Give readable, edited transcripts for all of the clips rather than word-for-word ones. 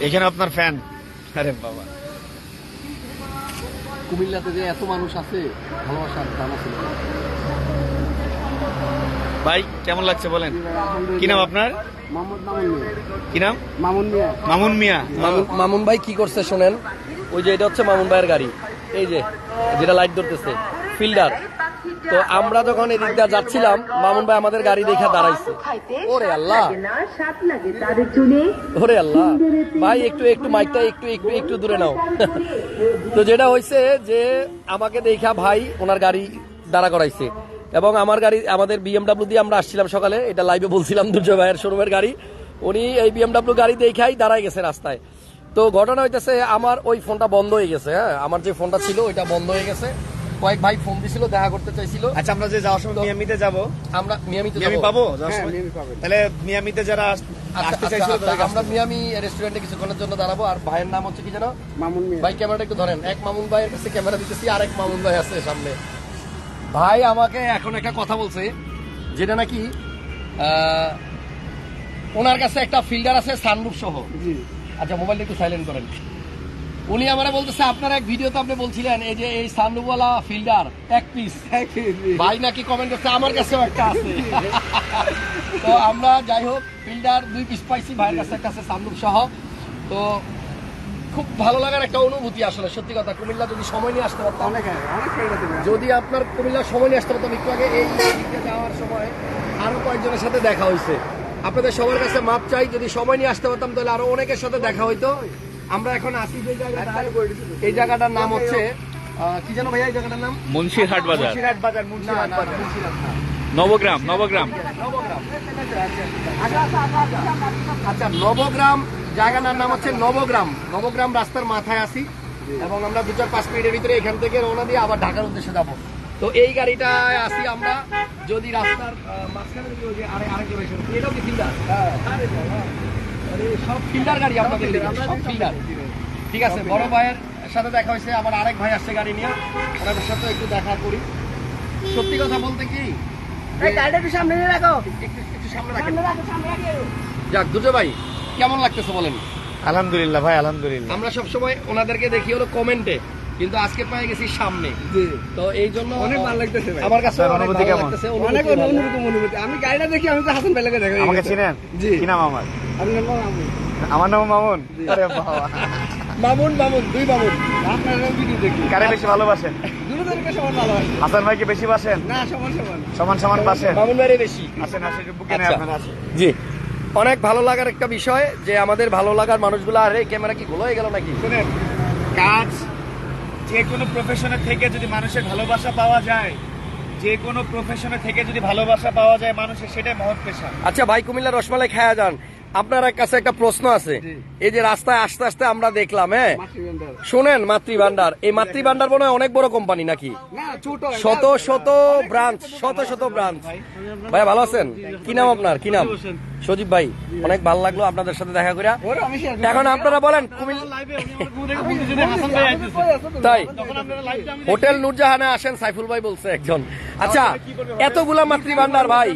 এখানে আপনার ফ্যান? আরে বাবা, কুমিল্লাতে যে এত মানুষ আছে, ভালোবাসার দাম আছে। ভাই কেমন লাগছে বলেন? কি নাম আপনার? মামুন মিয়া। কি নাম? মামুন মিয়া। মামুন মিয়া। মামুন ভাই কি করছে শোনেন, ওই যে এটা হচ্ছে মামুন ভাইয়ের গাড়ি, এই যে যেটা লাইট ধরতেছে ফিল্ডার। তো আমরা যখন এদিক দিয়ে যাচ্ছিলাম, মামুন ভাই আমাদের গাড়ি দেখে দাঁড়াইছে। ওরে আল্লাহ, ওরে আল্লাহ ভাই, একটু একটু মাইকটা একটু একটু একটু দূরে নাও। তো যেটা হয়েছে যে আমাকে দেখা ভাই ওনার গাড়ি দাঁড়া করাইছে, এবং আমার গাড়ি, আমাদের বিএমডাব্লিউ দিয়ে আমরা আসছিলাম সকালে, এটা লাইভে বলছিলাম, দুর্জয় ভাইয়ের শোরুমের গাড়ি, উনি এই বিএমডাব্লিউ গাড়ি দেখাই দাঁড়াই গেছে রাস্তায়। তো ঘটনা হইতেছে আমার ওই ফোনটা বন্ধ হয়ে গেছে। হ্যাঁ, আমার যে ফোনটা ছিল ওইটা বন্ধ হয়ে গেছে। কয়েক ভাই ফোন দিছিল, দেখা করতে চাইছিল। আচ্ছা, আমরা যে যাওয়ার সময় মিয়ামিতে যাব, আমরা মিয়ামিতে মিয়ামি পাবো? হ্যাঁ, মিয়ামি পাবেন। তাহলে মিয়ামিতে যারা আসতে চাইছিল আমরা মিয়ামি রেস্টুরেন্টে কিছুক্ষণের জন্য দাঁড়াবো। আর ভাইয়ের নাম হচ্ছে কি জানো? মামুন মিয়া। ভাই ক্যামেরাটা একটু ধরেন। এক মামুন ভাইয়ের কাছে ক্যামেরা দিতেছি, আরেক মামুন ভাই আছে সামনে। ভাই আমাকে এখন একটা কথা বলছে, যেটা নাকি ওনার কাছে একটা ফিল্ডার আছে সানরুফ সহ। আচ্ছা, মোবাইলটা একটু সাইলেন্ট করেন। উনি আমারে বলতেছে আপনার এক ভিডিওতে আপনি বলছিলেন এই যে এই সানরুফওয়ালা ফিল্ডার এক পিস, ভাই নাকি কমেন্ট করছে আমার কাছেও একটা আছে। তো আমরা যাই হোক ফিল্ডার 2 পিস পাইছি, ভাইয়ের কাছে একটা আছে সানরুফ সহ। তো খুব ভালো লাগার একটা অনুভূতি আসলে, সত্যি কথা। কুমিল্লা যদি সময় নিয়ে আসতে পারতাম, যদি আপনার কুমিল্লা সময় নিয়ে আসতে পারতাম, একটু আগে এই দিকে যাওয়ার সময় আরো কয়েকজনের সাথে দেখা হয়েছে। আপনাদের সবার কাছে মাপ চাই, যদি সময় নিয়ে আসতে পারতাম তাহলে আরো অনেকের সাথে দেখা হইতো। আমরা এখন আসি যে জায়গাটায়, এই জায়গাটার নাম হচ্ছে কি জানো ভাইয়া এই জায়গাটার নাম? মুন্সিরহাট বাজার। মুন্সিরহাট বাজার, মুন্সিরহাট বাজার, মুন্সিরহাট না, নবগ্রাম। নবগ্রাম। আচ্ছা, নবগ্রাম জায়গাটার নাম হচ্ছে নবগ্রাম। নবগ্রাম রাস্তার মাথায় আসি, এবং আমরা 2-4-5 মিনিটের ভিতরে এখান থেকে রওনা দিয়ে আবার ঢাকার উদ্দেশ্যে যাবো। তো এই গাড়িটায় আসি আমরা, যদি রাস্তার মাঝখানে আরেকজন এসে, এটাও কি ফিল্ডার? সব ফিল্ডার গাড়ি আপনাদের, সব ফিল্ডার। ঠিক আছে, বড় ভাইয়ের সাথে দেখা হয়েছে, আবার আরেক ভাই আসছে গাড়ি নিয়ে, ওনাদের সাথে একটু দেখা করি। সত্যি কথা বলতে কি, একটু সামনে রাখো, একটু সামনে রাখেন। যাক, দুটো ভাই কেমন লাগতেছে বলেন? আলহামদুলিল্লাহ ভাই, আলহামদুলিল্লাহ। আমরা সবসময় ওনাদেরকে দেখি হলো কমেন্টে, কিন্তু আজকে পেয়ে গেছি সামনে। তো এই জন্য অনেক ভালো লাগতেছে ভাই। আমার কাছে অনেক অনুভূতি ভালো কেমন? লাগতেছে, অনেক অনুভূতি ভালো। অন্যরকম অনুভূতি। আমি গাড়িটা দেখি আমি তো হাসান ভাইকে দেখা আমাকে চিনেন? জি। কি নাম আমার? আপনার নাম মামুন। আমার নাম মামুন। আরে বাবা, মামুন, মামুন, দুই মামুন। আপনার ভিডিও দেখি কারে বেশি ভালোবাসেন? দুজনকে সমান ভালো হয় হাসান ভাইকে বেশি বাসেন? না, সমান সমান। সমান সমান বাসেন? মামুন ভাইয়ের বেশি। আসেন আসেন, বুকে নেই আচ্ছা। আপনার আছে। জি, অনেক ভালো লাগার একটা বিষয় যে আমাদের ভালো লাগার মানুষগুলো। আরে ক্যামেরা কি গোল হয়ে গেল নাকি? শুনেন, কাজ যে কোনো প্রফেশনে থেকে যদি মানুষের ভালোবাসা পাওয়া যায়, যে কোনো প্রফেশনে থেকে যদি ভালোবাসা পাওয়া যায় মানুষের, সেটাই মহৎ পেশা। আচ্ছা ভাই, কুমিল্লা রসমালাই খায়া যান। আপনার কাছে একটা প্রশ্ন আছে। এই যে রাস্তায় আস্তে আস্তে আমরা দেখলাম, হ্যাঁ শোনেন, মাতৃভান্ডার, এই মাতৃভান্ডার মনে হয় অনেক বড় কোম্পানি নাকি? না, ছোট শত শত ব্রাঞ্চ, শত শত ব্রাঞ্চ। ভাই ভালো আছেন? কি নাম আপনার? কি নাম? সজীব ভাই, অনেক ভালো লাগলো আপনাদের সাথে দেখা করে। এখন আপনারা বলেন তাই হোটেল নূরজাহানে আসেন, সাইফুল ভাই বলছে একজন। আচ্ছা, এতগুলা মাতৃভান্ডার ভাই,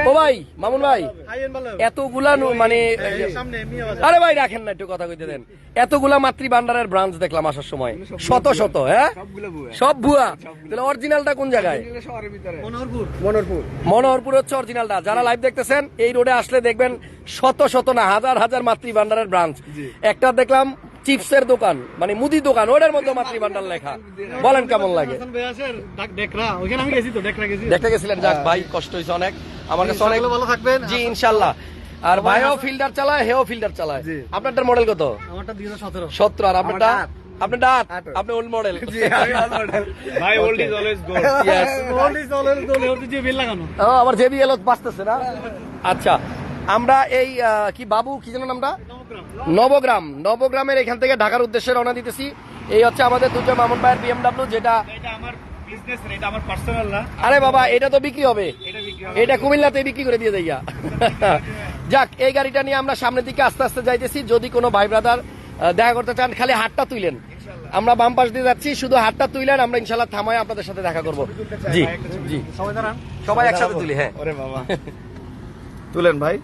ও ভাই মামুন ভাই, এতগুলা মানে, আরে ভাই রাখেন না, একটু কথা কইতে দেন। এতগুলা মাতৃভান্ডারের ব্রাঞ্চ দেখলাম আসার সময়, শত শত। হ্যাঁ, সব ভুয়া। তাহলে অরিজিনালটা কোন জায়গায়? মনোহরপুর হচ্ছে অরিজিনালটা। যারা লাইভ দেখতেছেন, এই রোডে আসলে দেখবেন শত শত না, হাজার হাজার মাতৃভান্ডারের ব্রাঞ্চ। একটা দেখলাম চিপসের দোকান, মানে মুদি দোকান, ওটার মধ্যে মাতৃভান্ডার লেখা। বলেন কেমন লাগে? দেখতে গেছিলেন? যাক ভাই, কষ্ট হয়েছে অনেক, আমার কাছে অনেক। ভালো থাকবেন। জি ইনশাল্লাহ। আর ভাইও ফিল্ডার চালায়, হেও ফিল্ডার চালায়। আপনারটার মডেল কত? আমারটা 2017। 17। আর আপনারটা? আপনার ডাট, আপনি ওল্ড মডেল। ভাই, ওল্ড ইজ অলওয়েজ গোল্ড। আমার জেবিএল বাঁচতেছে না। আচ্ছা, আমরা এই কি বাবু, কি যেন নামটা? নবগ্রাম। নবগ্রামের এখান থেকে ঢাকার উদ্দেশ্যে রওনা দিতেছি। এই হচ্ছে আমাদের দুটো মামুন ভাইয়ের বিএমডাব্লিউ, যেটা এটা আমার বিজনেস, এটা আমার পার্সোনাল না। আরে বাবা, এটা তো বিক্রি হবে, এটা বিক্রি হবে। এটা কুমিল্লাতে বিক্রি করে দিয়ে যাইয়া। যাক, এই গাড়িটা নিয়ে আমরা সামনের দিকে আস্তে আস্তে যাইতেছি। যদি কোনো ভাই ব্রাদার দেখা করতে চান, খালি হাতটা তুইলেন। আমরা বাম পাশ দিয়ে যাচ্ছি, শুধু হাতটা তুইলেন, আমরা ইনশাল্লাহ থামায় আপনাদের সাথে দেখা করবো। জি জি, সবাই দাঁড়ান, সবাই একসাথে তুলি। হ্যাঁ, ওরে বাবা, তুলেন ভাই।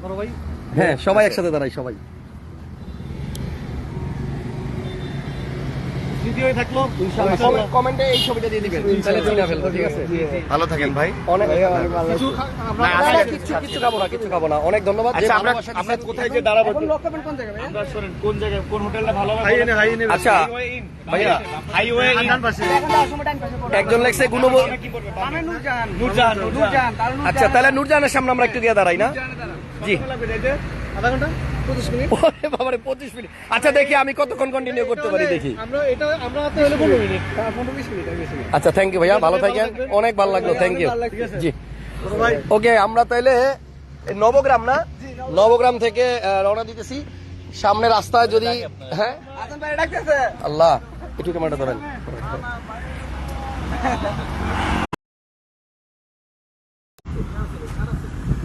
বড় ভাই হ্যাঁ সবাই একসাথে দাঁড়াই সবাই। ভিডিওই থাকলো কমেন্টে এই ছবিটা দিয়ে দিবেন তাহলে চিনা ফেলবো, ঠিক আছে? ভালো থাকেন ভাই। অনেক কিছু না, কিচ্ছু খাবো না, অনেক ধন্যবাদ। যে আচ্ছা আমরা ভালোবাসা আমরা দিচ্ছেন। কোথায় যে দাঁড়াবো এখন লক করবেন কোন জায়গায় ভাই? আমরা শোনেন কোন জায়গায় কোন হোটেলটা ভালো হবে? আচ্ছা ভাইয়া, হাইওয়ে ইন এখন যাওয়ার সময় ডান পাশে পড়বে। একজন লেখছে গুণ কি করবে? আমি নূরজাহান। নূরজাহান, নূরজাহান, তার নূরজাহান। আচ্ছা তাহলে নূরজাহানের সামনে আমরা একটু গিয়ে দাঁড়াই না? জি। কত লাগবে যাইতে? আধা ঘন্টা 25 মিনিট। ওরে বাবারে 25 মিনিট। আচ্ছা দেখি আমি কতক্ষণ কন্টিনিউ করতে পারি দেখি। আমরা হাতে হলে 15 মিনিট। 15-20 মিনিট আর বেশি না। আচ্ছা থ্যাংক ইউ ভাইয়া, ভালো থাকেন, অনেক ভালো লাগলো, থ্যাংক ইউ। জি ভাই ওকে, আমরা তাইলে এই নবগ্রাম না, নবগ্রাম থেকে রওনা দিতেছি। সামনে রাস্তায় যদি হ্যাঁ হাসান ভাই ডাকতেছে। আল্লাহ একটু ক্যামেরাটা ধরেন।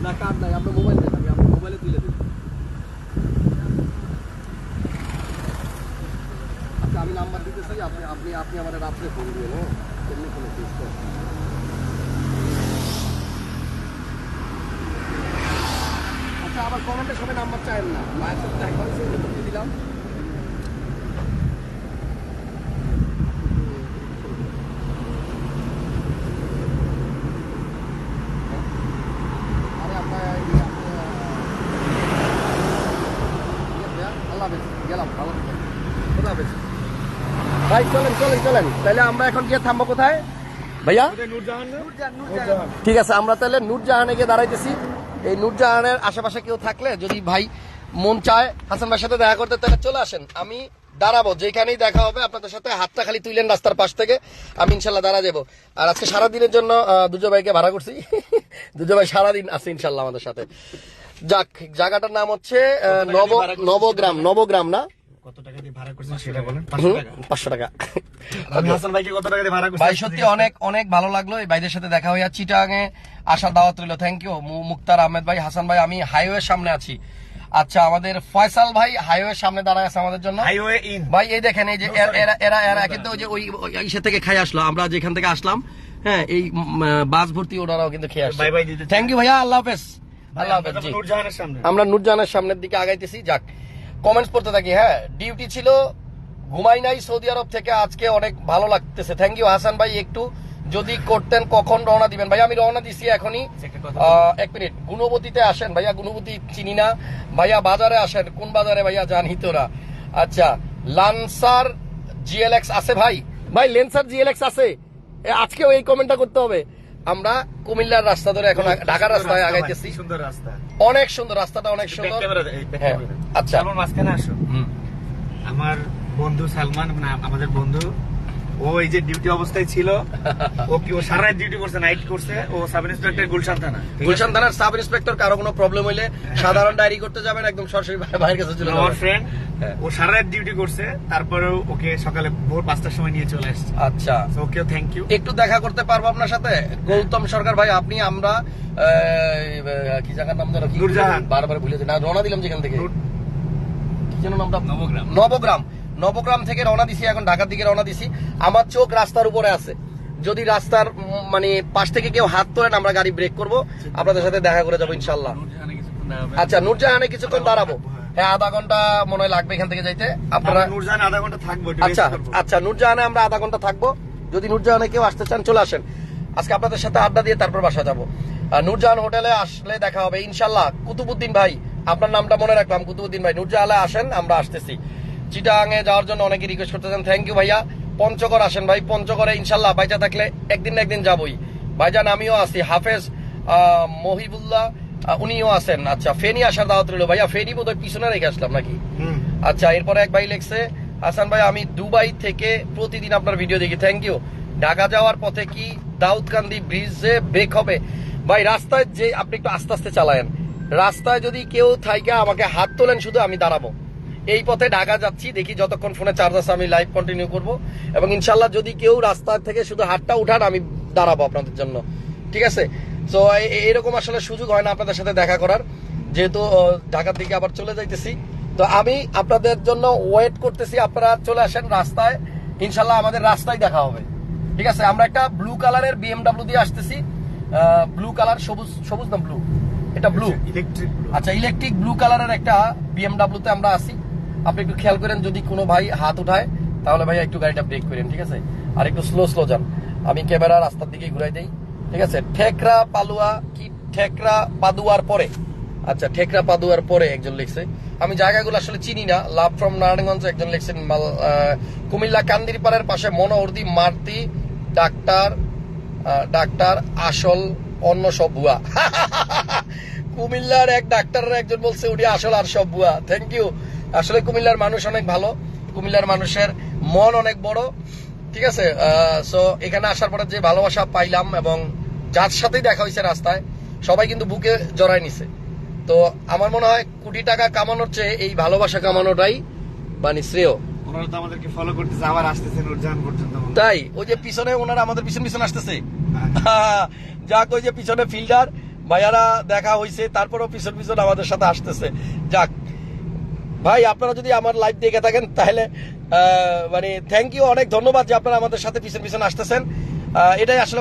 না কার্ড নাই, আপনার মোবাইল দেন, আমি আপনার মোবাইলে তুলে দিই। আচ্ছা আমি নাম্বার দিতেছি, আপনি আপনি আপনি আমার রাত্রে ফোন দিবেন। হ্যাঁ এমনি কোনো কেস তো। আচ্ছা আবার কমেন্টে সবাই নাম্বার চাইেন না, মায়ের সাথে একবার দিয়ে দিলাম। আরে আপনার আল্লাহ হাফেজ, গেলাম, ভালো থাকবেন, খোদা হাফেজ। ভাই চলেন চলেন চলেন, তাহলে আমরা এখন গিয়ে থামবো কোথায় ভাইয়া? নূরজাহান না? নূরজাহান। ঠিক আছে, আমরা তাহলে নূরজাহানে গিয়ে দাঁড়াইতেছি। এই নূরজাহানের আশেপাশে কেউ থাকলে যদি ভাই মন চায় হাসান ভাইয়ের সাথে দেখা করতে, তাহলে চলে আসেন, আমি দাঁড়াবো, যেখানেই দেখা হবে আপনাদের সাথে। হাতটা খালি তুইলেন রাস্তার পাশ থেকে, আমি ইনশাল্লাহ দাঁড়া যাবো। আর আজকে সারাদিনের জন্য দুজো ভাইকে ভাড়া করছি। দুজো ভাই সারাদিন আছে ইনশাল্লাহ আমাদের সাথে। যাক, জায়গাটার নাম হচ্ছে নবগ্রাম। নবগ্রাম না, কত টাকা দিয়ে ভাড়া করছেন সেটা বলেন। 500 টাকা। আমি হাসান ভাইকে কত টাকা দিয়ে ভাড়া করছি? ভাই সত্যি অনেক অনেক ভালো লাগলো এই ভাইদের সাথে দেখা হইয়া। চিটাগাঙে আসার দাওয়াত রইল, থ্যাংক ইউ। মুক্তার আহমেদ ভাই, হাসান ভাই, আমি হাইওয়ের সামনে আছি। আচ্ছা আমাদের ফয়সাল ভাই হাইওয়ের সামনে দাঁড়ায় আছে আমাদের জন্য। হাইওয়ে ইন ভাই এই দেখেন, এই যে এরা এরা এরা কিন্তু ওই যে ওই ইসে থেকে খাই আসলো, আমরা যেখান থেকে আসলাম, হ্যাঁ এই বাস ভর্তি ওনারাও কিন্তু খেয়ে আসছে। বাই বাই দিতে। থ্যাংক ইউ ভাইয়া, আল্লাহ হাফেজ। আল্লাহ হাফেজ। জি নূরজাহানের সামনে আমরা নূরজাহানের সামনের দিকে আগাইতেছি। যাক কমেন্টস পড়তে থাকি। হ্যাঁ ডিউটি ছিল, ঘুমাই নাই সৌদি আরব থেকে, আজকে অনেক ভালো লাগতেছে। থ্যাংক ইউ হাসান ভাই, একটু যদি করতেন কখন রওনা দিবেন? ভাই আমি রওনা দিছি এখনই। 1 মিনিট, গুণবতীতে আসেন ভাইয়া, গুণবতী চিনি না ভাইয়া, বাজারে আসেন। কোন বাজারে ভাইয়া জানি তো না। আচ্ছা লান্সার জিএলএক্স আছে ভাই? ভাই লেন্সার জিএলএক্স আছে? আজকেও এই কমেন্টটা করতে হবে। আমরা কুমিল্লার রাস্তা ধরে এখন ঢাকার রাস্তায় আগাইতেছি। সুন্দর রাস্তা, অনেক সুন্দর রাস্তাটা, অনেক সুন্দর। হ্যাঁ, আচ্ছা। আমার মাঝখানে আসো। আমার বন্ধু সালমান, মানে আমাদের বন্ধু, ও এই যে ডিউটি অবস্থায় ছিল, ও কি ও সারা রাত ডিউটি করছে, নাইট করছে। ও সাব ইন্সপেক্টর গুলশান থানা। গুলশান থানার সাব ইন্সপেক্টর। কারো কোনো প্রবলেম হইলে সাধারণ ডায়েরি করতে যাবেন, একদম সরাসরি ভাইয়ের কাছে চলে আমার যাবেন। ফ্রেন্ড, ও সারা রাত ডিউটি করছে, তারপরেও ওকে সকালে ভোর 5টার সময় নিয়ে চলে আসছে। আচ্ছা ওকেও থ্যাংক ইউ। একটু দেখা করতে পারবো আপনার সাথে? গৌতম সরকার ভাই, আপনি আমরা কি জায়গার নাম ধরো? নূরজাহান। বারবার ভুলে যাই না, রওনা দিলাম যেখান থেকে, কি যেন নামটা? নবগ্রাম। নবগ্রাম থেকে রওনা দিছি, এখন ঢাকার দিকে রওনা দিছি। আমার চোখ রাস্তার উপরে আছে, যদি রাস্তার মানে পাশ থেকে কেউ হাত তোলেন আমরা গাড়ি ব্রেক করব, আপনাদের সাথে দেখা করে যাবো ইনশাল্লাহ। আচ্ছা নূরজাহানে কিছুক্ষণ দাঁড়াবো, হ্যাঁ আধা ঘন্টা মনে হয় লাগবে এখান থেকে যাইতে। আপনারা নূরজাহান আধা ঘন্টা থাকবো। আচ্ছা আচ্ছা, নূরজাহানে আমরা আধা ঘন্টা থাকবো। যদি নূরজাহানে কেউ আসতে চান চলে আসেন, আজকে আপনাদের সাথে আড্ডা দিয়ে তারপর বাসা যাবো। নূরজাহান হোটেলে আসলে দেখা হবে ইনশাল্লাহ। কুতুবুদ্দিন ভাই, আপনার নামটা মনে রাখলাম, কুতুবুদ্দিন ভাই। নূরজাহানে আসেন, আমরা আসতেছি। চিটাগাঙে যাওয়ার জন্য অনেকে রিকোয়েস্ট করতেছেন, থ্যাংক ইউ ভাইয়া। পঞ্চগড় আসেন ভাই, পঞ্চগড়ে ইনশাল্লাহ বাইচা থাকলে একদিন না একদিন যাবোই। ভাইজান আমিও আছি, হাফেজ মহিবুল্লাহ উনিও আছেন। আচ্ছা ফেনী আসার দাওয়াত রইল ভাইয়া। ফেনী বোধহয় পিছনে রেখে আসলাম নাকি? আচ্ছা এরপরে এক ভাই লেখছে, হাসান ভাই আমি দুবাই থেকে প্রতিদিন আপনার ভিডিও দেখি, থ্যাংক ইউ। ঢাকা যাওয়ার পথে কি দাউদকান্দি ব্রিজে ব্রেক হবে? ভাই রাস্তায় যে আপনি একটু আস্তে আস্তে চালায়েন, রাস্তায় যদি কেউ থাইকা আমাকে হাত তোলেন শুধু, আমি দাঁড়াবো। এই পথে ঢাকা যাচ্ছি, দেখি যতক্ষণ ফোনে চার্জ আছে আমি লাইভ কন্টিনিউ করবো। এবং ইনশাল্লাহ যদি কেউ রাস্তা থেকে শুধু হাতটা উঠান, আমি দাঁড়াবো আপনাদের জন্য, ঠিক আছে? তো এইরকম আসলে সুযোগ হয় না আপনাদের সাথে দেখা করার, যেহেতু ঢাকার দিকে আবার চলে যাইতেছি। তো আমি আপনাদের জন্য ওয়েট করতেছি, আপনারা চলে আসেন রাস্তায়, ইনশাল্লাহ আমাদের রাস্তায় দেখা হবে, ঠিক আছে? আমরা একটা ব্লু কালারের বিএমডাব্লিউ দিয়ে আসতেছি, ব্লু কালার, সবুজ সবুজ না ব্লু, এটা ব্লু। Electric blue. আচ্ছা, ইলেকট্রিক ব্লু কালারের একটা বিএমডাব্লিউ তে আমরা আছি। আপনি একটু খেয়াল করেন, যদি কোনো ভাই হাত উঠায় তাহলে ভাই একটু গাড়িটা ব্রেক করেন, ঠিক আছে? আর একটু স্লো স্লো যান। আমি ক্যামেরা রাস্তার দিকে ঘুরাই দেই, ঠিক আছে? ঠেকরা পালুয়া কি ঠেকরা পাদুয়ার পরে, আচ্ছা ঠেকরা পাদুয়ার পরে একজন লিখছে। আমি জায়গাগুলো আসলে চিনি না। লাভ ফ্রম নারায়ণগঞ্জ একজন লিখছেন। কুমিল্লা কান্দিরপাড়ের পাশে মনোহরদি মারতি ডাক্তার আসল অন্য সব ভুয়া। কুমিল্লার এক ডাক্তারের একজন বলছে উনি আসল আর সব ভুয়া। Thank you. আসলে কুমিল্লার মানুষ অনেক ভালো, কুমিল্লার মানুষের মন অনেক বড়, ঠিক আছে? সো এখানে আসার পরে যে ভালোবাসা পাইলাম এবং যার সাথেই দেখা হয়েছে রাস্তায়, সবাই কিন্তু বুকে জড়াই নিছে। তো আমার মনে হয় কোটি টাকা কামানোর চেয়ে এই ভালোবাসা কামানোটাই মানে শ্রেয়। ওনারা তো আমাদেরকে ফলো করতেছে, আবার আসতেছে নুরজাহান পর্যন্ত। তাই ওই যে পিছনে ওনারা আমাদের পিছন পিছন আসতেছে। যাক, ওই যে পিছনে ফিল্ডার ভাইয়ারা দেখা হয়েছে, তারপরেও পিছন পিছন আমাদের সাথে আসতেছে। যাক ভাই, আপনারা যদি আমার লাইভ দেখে থাকেন তাহলে মানে থ্যাংক ইউ, অনেক ধন্যবাদ যে আপনারা আমাদের সাথে পিছন পিছন আসতেছেন। এটাই আসলে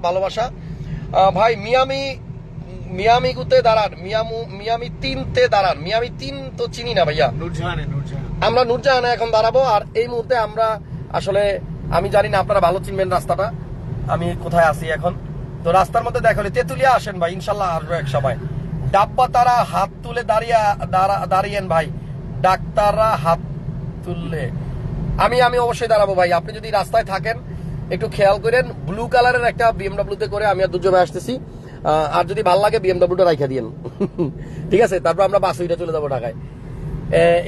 ভালোবাসা। ভাই মিয়ামিতে দাঁড়ান, মিয়ামি 3-তে দাঁড়ান। মিয়ামি 3 তো চিনি না ভাইয়া। নুরজাহানে আমরা নুরজাহানে এখন দাঁড়াবো। আর এই মুহূর্তে আমরা আসলে, আমি জানি না আপনারা ভালো চিনবেন রাস্তাটা, আমি কোথায় আছি এখন। তো রাস্তার মধ্যে দেখা হলে তেতুলিয়া আসেন ভাই, ইনশাল্লাহ আসবো এক সময়। ডাব্বা তারা হাত তুলে দাঁড়িয়েন ভাই, ডাক্তাররা হাত তুললে আমি অবশ্যই দাঁড়াবো ভাই। আপনি যদি রাস্তায় থাকেন একটু খেয়াল করেন। ব্লু কালারের একটা বিএমডাব্লিউতে করে আমি আর দুজন ভাই আসতেছি। আর যদি ভালো লাগে বিএমডাব্লিউটা রাইখা দিয়েন, ঠিক আছে? তারপর আমরা বাস উইটা চলে যাবো ঢাকায়।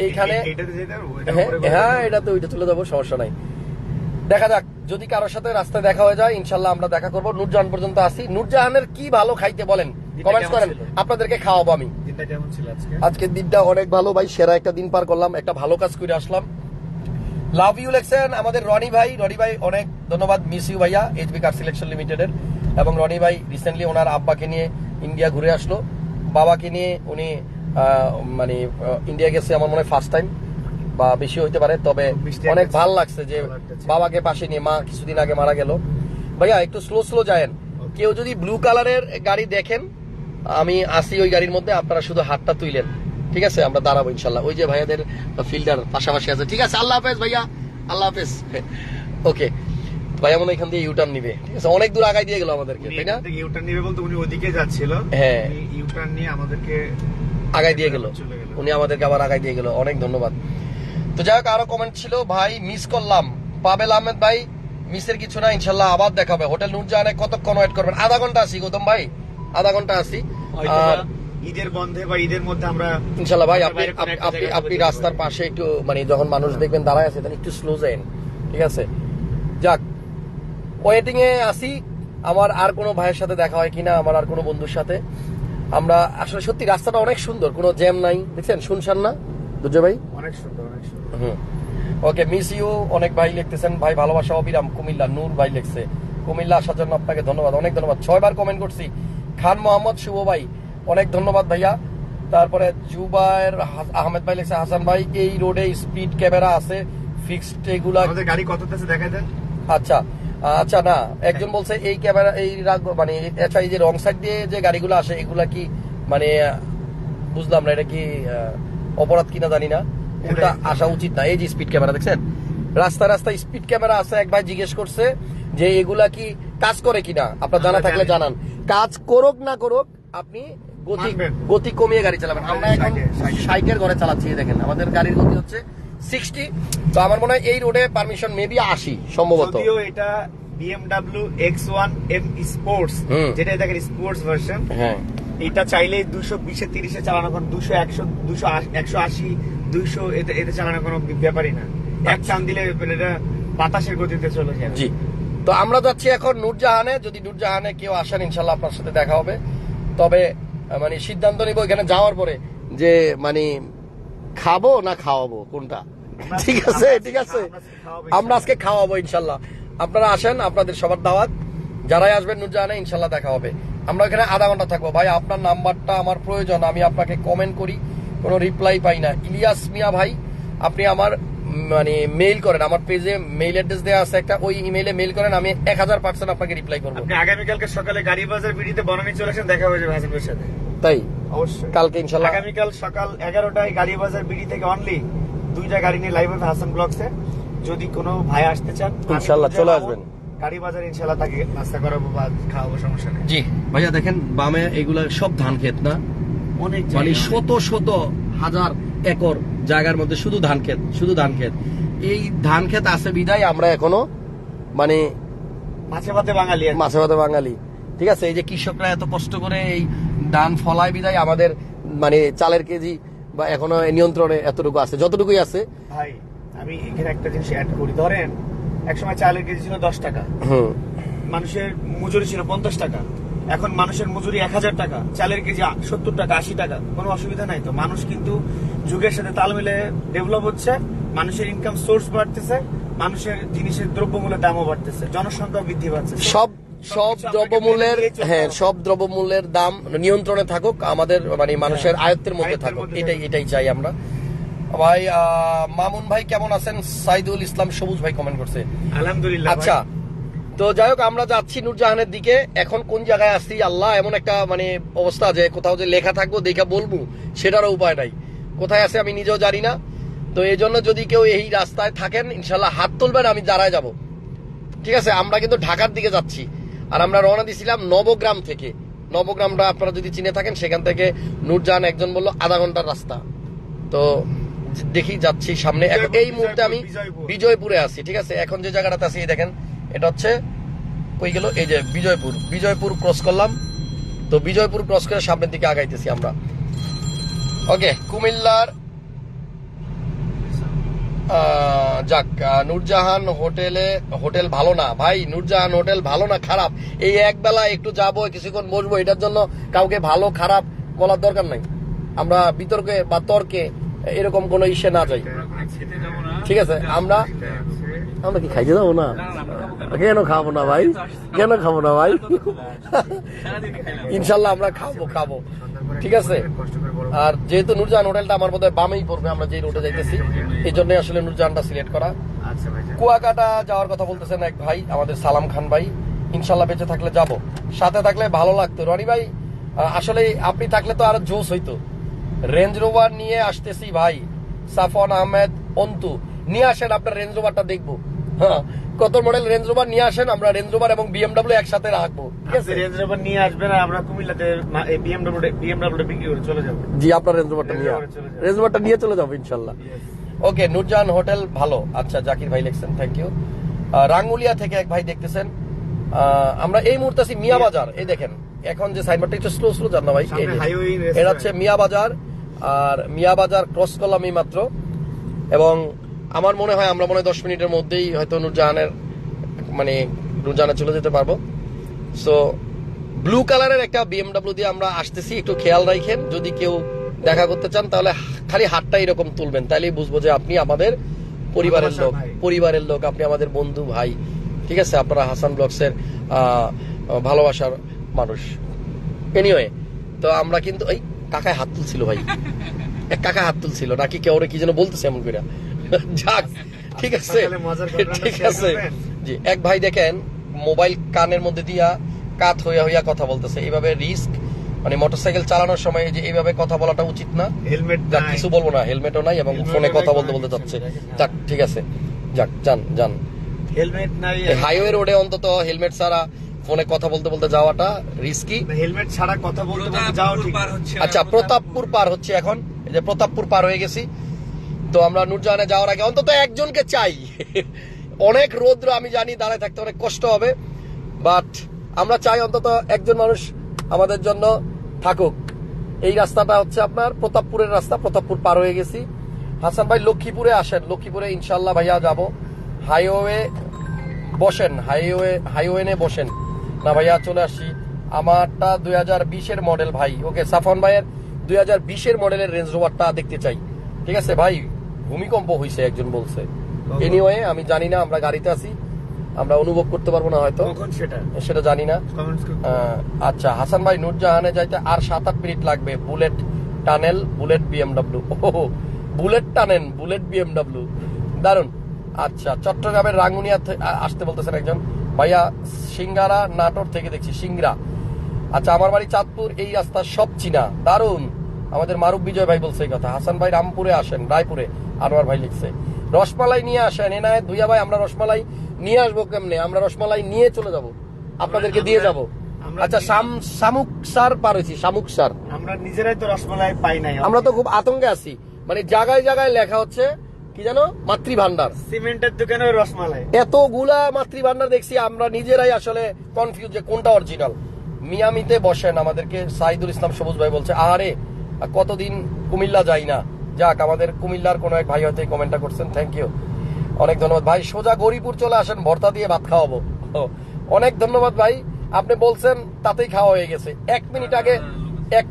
এইখানে হ্যাঁ, এটা তো ওইটা চলে যাবো, সমস্যা নাই। দেখা যাক, যদি কারোর সাথে রাস্তায় দেখা হয়ে যায় ইনশাল্লাহ আমরা দেখা করবো। নুরজাহান পর্যন্ত আসি। নুরজাহানের কি ভালো খাইতে বলেন, কমেন্টস করেন, আপনাদেরকে খাওয়াবো আমি। আজকের দিনটা অনেক ভালো ভাই, সেরা একটা দিন পার করলাম, একটা ভালো কাজ করে আসলাম। লাভ ইউ লেখছেন আমাদের রনি ভাই অনেক ধন্যবাদ। মিস ইউ ভাইয়া, এইচবি কার সিলেকশন লিমিটেডের। এবং রনি ভাই রিসেন্টলি ওনার আব্বাকে নিয়ে ইন্ডিয়া ঘুরে আসলো, বাবাকে নিয়ে উনি মানে ইন্ডিয়া গেছে আমার মনে হয় ফার্স্ট টাইম বা বেশি হইতে পারে। তবে অনেক ভালো লাগছে যে বাবাকে পাশে নিয়ে, মা কিছুদিন আগে মারা গেল। ভাইয়া একটু স্লো স্লো যায়েন। কেউ যদি ব্লু কালারের গাড়ি দেখেন, আমি আসি ওই গাড়ির মধ্যে, আপনারা শুধু হাতটা তুইলেন, ঠিক আছে? আমরা দাঁড়াবো ইনশাল্লাহ। ওই যে ভাইয়াদের ফিল্ডার পাশাপাশি আছে, ঠিক আছে? আল্লাহ হাফেজ ভাইয়া, আল্লাহ হাফেজ। ওকে ভাইয়া মনে এখান দিয়ে ইউটার্ন নিবে, ঠিক আছে? অনেক দূর আগাই দিয়ে গেল আমাদেরকে, তাই না? ইউটার্ন নিবে বলতে উনি ওদিকে যাচ্ছিল, হ্যাঁ, ইউটার্ন নিয়ে আমাদেরকে আগাই দিয়ে গেল, উনি আমাদেরকে আবার আগাই দিয়ে গেল। অনেক ধন্যবাদ। তো যাই হোক, আরো কমেন্ট ছিল ভাই, মিস করলাম। পাবেল আহমেদ ভাই, মিসের কিছু না, ইনশাল্লাহ আবার দেখাবে। হোটেল নুরজাহানে কতক্ষণ ওয়েট করবেন? আধা ঘন্টা আছি গৌতম ভাই, আধা ঘন্টা আছি। আর ঈদের বন্ধে বা ঈদের মধ্যে আমরা ইনশাল্লাহ ভাই, আপনি রাস্তার পাশে একটু মানে যখন মানুষ দেখবেন দাঁড়ায় আছে, তখন একটু স্লো যান, ঠিক আছে? যাক, ওয়েটিং এ আসি। আমার আর কোনো ভাইয়ের সাথে দেখা হয় কিনা, আমার আর কোনো বন্ধুর সাথে। আমরা আসলে সত্যি রাস্তাটা অনেক সুন্দর, কোনো জ্যাম নাই, দেখছেন? শুনশান না দুজে ভাই? অনেক সুন্দর, অনেক সুন্দর। ওকে, মিস ইউ। অনেক ভাই লিখতেছেন, ভাই ভালোবাসা অবিরাম। কুমিল্লা নূর ভাই লিখছে, কুমিল্লা আসার জন্য আপনাকে ধন্যবাদ, অনেক ধন্যবাদ। 6 বার কমেন্ট করছি। খান মোহাম্মদ শুভ ভাই, অনেক ধন্যবাদ ভাইয়া। তারপরে জুবায়ের আহমেদ ভাই লিখছে, হাসান ভাই এই রোডে স্পিড ক্যামেরা আছে ফিক্সড, এগুলা আমাদের গাড়ি কততে আছে দেখাই দেন। আচ্ছা আচ্ছা, না একজন বলছে এই ক্যামেরা এই মানে আচ্ছা, এই যে রং সাইড দিয়ে যে গাড়িগুলো আসে এগুলা কি মানে বুঝলাম না, এটা কি অপরাধ কিনা জানি না, এটা আসা উচিত না। এই যে স্পিড ক্যামেরা দেখছেন, রাস্তায় স্পিড ক্যামেরা আছে। এক ভাই জিজ্ঞেস করছে যে এগুলা কি কাজ করে কিনা, আপনার জানা থাকলে জানান। কাজ করুক না করুক, আপনি গতি কমিয়ে গাড়ি চালাবেন। আমরা এখন 60-এর ঘরে চালাচ্ছি, দেখেন আমাদের গাড়ির গতি হচ্ছে 60। তো আমার মনে হয় এই রোডে পারমিশন মেবি 80 সম্ভবত। যদিও এটা BMW X1 M Sports, যেটা দেখেন স্পোর্টস ভার্সন। হ্যাঁ, এটা চাইলে 220 30 এ চালানো, কোন 200 100 180 200 এতে চালানো কোনো ব্যাপারই না। এক টান দিলে এটা বাতাসের গতিতে চলে যায়। জি। তো আমরা যাচ্ছি এখন নুরজাহানে। যদি নুরজাহানে কেউ আসেন ইনশাল্লাহ আপনার সাথে দেখা হবে। তবে মানে সিদ্ধান্ত নিব এখানে যাওয়ার পরে যে মানে খাবো না খাওয়াবো কোনটা, ঠিক আছে? ঠিক আছে, আমরা আজকে খাওয়াবো ইনশাল্লাহ। আপনারা আসেন, আপনাদের সবার দাওয়াত। যারাই আসবেন নুরজাহানে ইনশাল্লাহ দেখা হবে। আমরা এখানে আধা ঘন্টা থাকবো। ভাই আপনার নাম্বারটা আমার প্রয়োজন, আমি আপনাকে কমেন্ট করি, কোনো রিপ্লাই পাই না। ইলিয়াস মিয়া ভাই, আপনি আমার মানে মেইল করেন, আমার পেজে মেইল অ্যাড্রেস দেওয়া আছে একটা, ওই ইমেইলে মেইল করেন, আমি 1000% আপনাকে রিপ্লাই করবো। আপনি আগামীকালকে সকালে গাড়ি বাজার ভিডিওতে বনানী চলে আসেন, দেখা হয়ে যাবে হাসান ভাইয়ের সাথে। তাই অবশ্যই কালকে ইনশাল্লাহ আগামীকাল সকাল 11টায় গাড়ি বাজার বিডি থেকে অনলি 2টা গাড়ি নিয়ে লাইভ হবে হাসান ব্লগসে। যদি কোনো ভাই আসতে চান ইনশাল্লাহ চলে আসবেন। গাড়ি বাজার ইনশাল্লাহ তাকে নাস্তা করাবো বা খাওয়াবো, সমস্যা নেই। জি ভাইয়া দেখেন বামে এগুলা সব ধান ক্ষেত না, অনেক মানে জায়গা, শত শত হাজার একর জায়গার মধ্যে শুধু ধান ক্ষেত, শুধু ধান ক্ষেত। এই ধান ক্ষেত আছে বিদায় আমরা এখনো মানে মাছে ভাতে বাঙালি আর কি। মাছে ভাতে বাঙালি। ঠিক আছে, এই যে কৃষকরা এত কষ্ট করে এই ধান ফলায় বিদায় আমাদের মানে চালের কেজি বা এখনো নিয়ন্ত্রণে এতটুকু আছে, যতটুকুই আছে। ভাই আমি এখানে একটা জিনিস অ্যাড করি, ধরেন একসময় চালের কেজি ছিল 10 টাকা, হুম, মানুষের মজুরি ছিল 50 টাকা, এখন মানুষের মজুরি 1000 টাকা, চালের কেজি 70 টাকা 80 টাকা, কোনো অসুবিধা নাই তো। মানুষ কিন্তু যুগের সাথে তাল মিলে ডেভেলপ হচ্ছে, মানুষের ইনকাম সোর্স বাড়তেছে, মানুষের জিনিসের দ্রব্যমূল্যের দামও বাড়তেছে, জনসংখ্যা বৃদ্ধি পাচ্ছে। সব সবকিছু আপনাকে দ্রব্যমূল্যের মেনে নিয়েই চলতে হ্যাঁ হবে। সব দ্রব্যমূল্যের দাম নিয়ন্ত্রণে থাকুক, আমাদের মানে মানুষের আয়ত্তের মধ্যে আয়ত্তের থাকুক, মধ্যে এটাই চাই আমরা। ভাই মামুন ভাই কেমন আছেন? সাইদুল ইসলাম সবুজ ভাই কমেন্ট করছে। আলহামদুলিল্লাহ। আচ্ছা, তো যাই হোক আমরা যাচ্ছি নূরজাহানের দিকে। এখন কোন জায়গায় আছি আল্লাহ, এমন একটা মানে অবস্থা যে কোথাও যে লেখা থাকবো দেখা বলবো সেটারও উপায় নাই, কোথায় আছে আমি নিজেও জানি না। তো এই জন্য যদি কেউ এই রাস্তায় থাকেন ইনশাল্লাহ হাত তুলবেন, আমি দাঁড়ায় যাব। ঠিক আছে, আমরা কিন্তু ঢাকার দিকে যাচ্ছি, আর আমরা রওনা দিছিলাম নবগ্রাম থেকে। নবগ্রামটা আপনারা যদি চিনে থাকেন, সেখান থেকে নূরজাহান একজন বললো আধা ঘন্টার রাস্তা। তো দেখি যাচ্ছি সামনে। এখন এই মুহূর্তে আমি বিজয়পুরে আছি। ঠিক আছে, এখন যে জায়গাটাতে আছি এই দেখেন, এটা হচ্ছে কই গেল, এই যে বিজয়পুর ক্রস করলাম। তো বিজয়পুর ক্রস করে সামনের দিকে আগাইতেছি আমরা। ওকে, কুমিল্লার যাক, নূরজাহান হোটেল ভালো না ভাই, নূরজাহান হোটেল ভালো না খারাপ, এই এক বেলা একটু যাবো কিছুক্ষণ বসবো, এটার জন্য কাউকে ভালো খারাপ বলার দরকার নাই। আমরা বিতর্কে বা তর্কে এরকম কোনো ইস্যে না যাই। ঠিক আছে, আমরা কি খাইতে যাবো না? কেন খাবো না ভাই, কেন খাবো না ভাই? ইনশাল্লাহ আমরা খাবো। ঠিক আছে, আর যেহেতু নূরজাহান হোটেলটা আমার বোধহয় বামেই পড়বে, আমরা যে রোডে যাইতেছি, এই জন্যই আসলে নূরজাহানটা সিলেক্ট করা। আচ্ছা ভাই, কুয়াকাটা যাওয়ার কথা বলতেছেন এক ভাই, আমাদের সালাম খান ভাই। ইনশাল্লাহ বেঁচে থাকলে যাব, সাথে থাকলে ভালো লাগতো। রনি ভাই আসলে আপনি থাকলে তো আরো জোশ হইতো। রেঞ্জ রোভার নিয়ে আসতেছি ভাই, সাফন আহমেদ অন্তু নিয়ে আসেন, আপনার রেঞ্জ রোভারটা দেখবো। হ্যাঁ, কত মডেল রেঞ্জ রোভার নিয়ে আসেন, আমরা রেঞ্জ রোভার এবং বিএমডব্লিউ একসাথে রাখবো। ঠিক আছে, রেঞ্জ রোভার নিয়ে আসবেন আর আমরা কুমিল্লাতে বিএমডব্লিউ বিক্রি করে চলে যাবো। জি আপনার রেঞ্জ রোভারটা নিয়ে চলে যাবো ইনশাল্লাহ। ওকে, নূরজাহান হোটেল ভালো। আচ্ছা, জাকির ভাই লিখছেন, থ্যাংক ইউ। রাঙ্গুলিয়া থেকে এক ভাই দেখতেছেন। আমরা এই মুহূর্তে আছি মিয়া বাজার। এই দেখেন এখন যে সাইনবোর্ডটা একটু স্লো যান না ভাই, এই যে, এটা হচ্ছে মিয়া বাজার। আর মিয়া বাজার ক্রস করলাম এই মাত্র, এবং আমার মনে হয় আমরা 10 মিনিটের মধ্যেই হয়তো নূরজাহানে চলে যেতে পারবো। সো ব্লু কালারের একটা বিএমডব্লিউ দিয়ে আমরা আসতেছি, একটু খেয়াল রাখেন। যদি কেউ দেখা করতে চান তাহলে খালি হাতটা এরকম তুলবেন, তাইলেই বুঝবো যে আপনি আমাদের পরিবারের লোক, আপনি আমাদের বন্ধু ভাই। ঠিক আছে, আপনারা হাসান ব্লগসের ভালোবাসার মানুষ। এনিওয়ে, তো আমরা কিন্তু এই কাকায় হাত তুলছিল ভাই, এক কাকা হাত তুলছিল নাকি কেউ কি যেন বলতেছে এমন করে। যাক, ঠিক আছে ঠিক আছে। জি, এক ভাই দেখেন মোবাইল কানের মধ্যে দিয়া কাত হইয়া কথা বলতেছে। এইভাবে রিস্ক, মানে মোটরসাইকেল চালানোর সময় যে এইভাবে কথা বলাটা উচিত না। হেলমেট যাক, কিছু বলবো না, হেলমেটও নাই এবং ফোনে কথা বলতে যাচ্ছে। যাক, ঠিক আছে, যাক, যান। হেলমেট নাই, হাইওয়ে রোডে অন্তত হেলমেট ছাড়া ফোনে কথা বলতে যাওয়াটা রিস্কি। হেলমেট ছাড়া কথা বলতে যাও ঠিক। আচ্ছা, প্রতাপপুর পার হচ্ছে এখন, এই যে প্রতাপপুর পার হয়ে গেছি। তো আমরা নূরজাহানে যাওয়ার আগে অন্তত একজনকে চাই। অনেক রৌদ্র আমি জানি, দাঁড়ায় থাকতে অনেক কষ্ট হবে, বাট আমরা চাই অন্তত একজন মানুষ আমাদের জন্য থাকুক। এই রাস্তাটা হচ্ছে আপনার প্রতাপপুরের রাস্তা, প্রতাপপুর পার হয়ে গেছি। হাসান ভাই লক্ষ্মীপুরে আসেন, লক্ষ্মীপুরে ইনশাল্লাহ ভাইয়া যাব। হাইওয়ে বসেন, হাইওয়ে নিয়ে বসেন না ভাইয়া, চলে আসছি। আমারটা 2020-এর মডেল ভাই। ওকে, সাফন ভাইয়ের 2020-এর মডেলের রেঞ্জ রোভারটা দেখতে চাই। ঠিক আছে ভাই, ভূমিকম্প হয়েছে একজন বলছে। এনিওয়ে, আমি জানি না, আমরা গাড়িতে আছি, আমরা অনুভব করতে পারবো না হয়তো, সেটা জানি না। আচ্ছা, হাসান ভাই নূরজাহানে যাইতে আর 7-8 মিনিট লাগবে। Bullet tunnel, bullet BMW. Bullet টানেন, বুলেট বিএমডব্লিউ, দারুন। আচ্ছা, চট্টগ্রামের রাঙ্গুনিয়া আসতে বলতেছেন একজন ভাইয়া। সিঙ্গারা নাটোর থেকে দেখছি, সিংরা। আচ্ছা, আমার বাড়ি চাঁদপুর, এই রাস্তা সব চিনা, দারুন। আমাদের মারুফ বিজয় ভাই বলছে এই কথা। হাসান ভাই রামপুরে আসেন, রায়পুরে। আনোয়ার ভাই লিখছে রসমালাই নিয়ে আসেন। এনায়েত ভুইয়া ভাই, আমরা রসমালাই নিয়ে আসবো কেমনে? আমরা রসমালাই নিয়ে চলে যাব, আপনাদেরকে দিয়ে যাব। আচ্ছা, শামুক সার পার হয়েছি, শামুক সার। আমরা নিজেরাই তো রসমালাই পাই নাই, আমরা তো খুব আতঙ্কে আছি, মানে জায়গায় জায়গায় লেখা হচ্ছে কি জানো, মাতৃভান্ডার। সিমেন্টের দোকানে রসমালাই, এতগুলা মাতৃভান্ডার দেখছি, আমরা নিজেরাই আসলে কনফিউজ যে কোনটা অরিজিনাল। মিয়ামিতে বসেন, আমাদেরকে সাইদুল ইসলাম সবুজ ভাই বলছে। আরে কতদিন কুমিল্লা যাই না, যাক, আমাদের কুমিল্লার কোনো এক ভাই হয়তো এই কমেন্টটা করছেন, থ্যাংক ইউ, অনেক ধন্যবাদ ভাই। সোজা গৌরীপুর চলে আসেন, ভর্তা দিয়ে ভাত খাওয়াবো। অনেক ধন্যবাদ ভাই, আপনি বলছেন তাতেই খাওয়া হয়ে গেছে। 1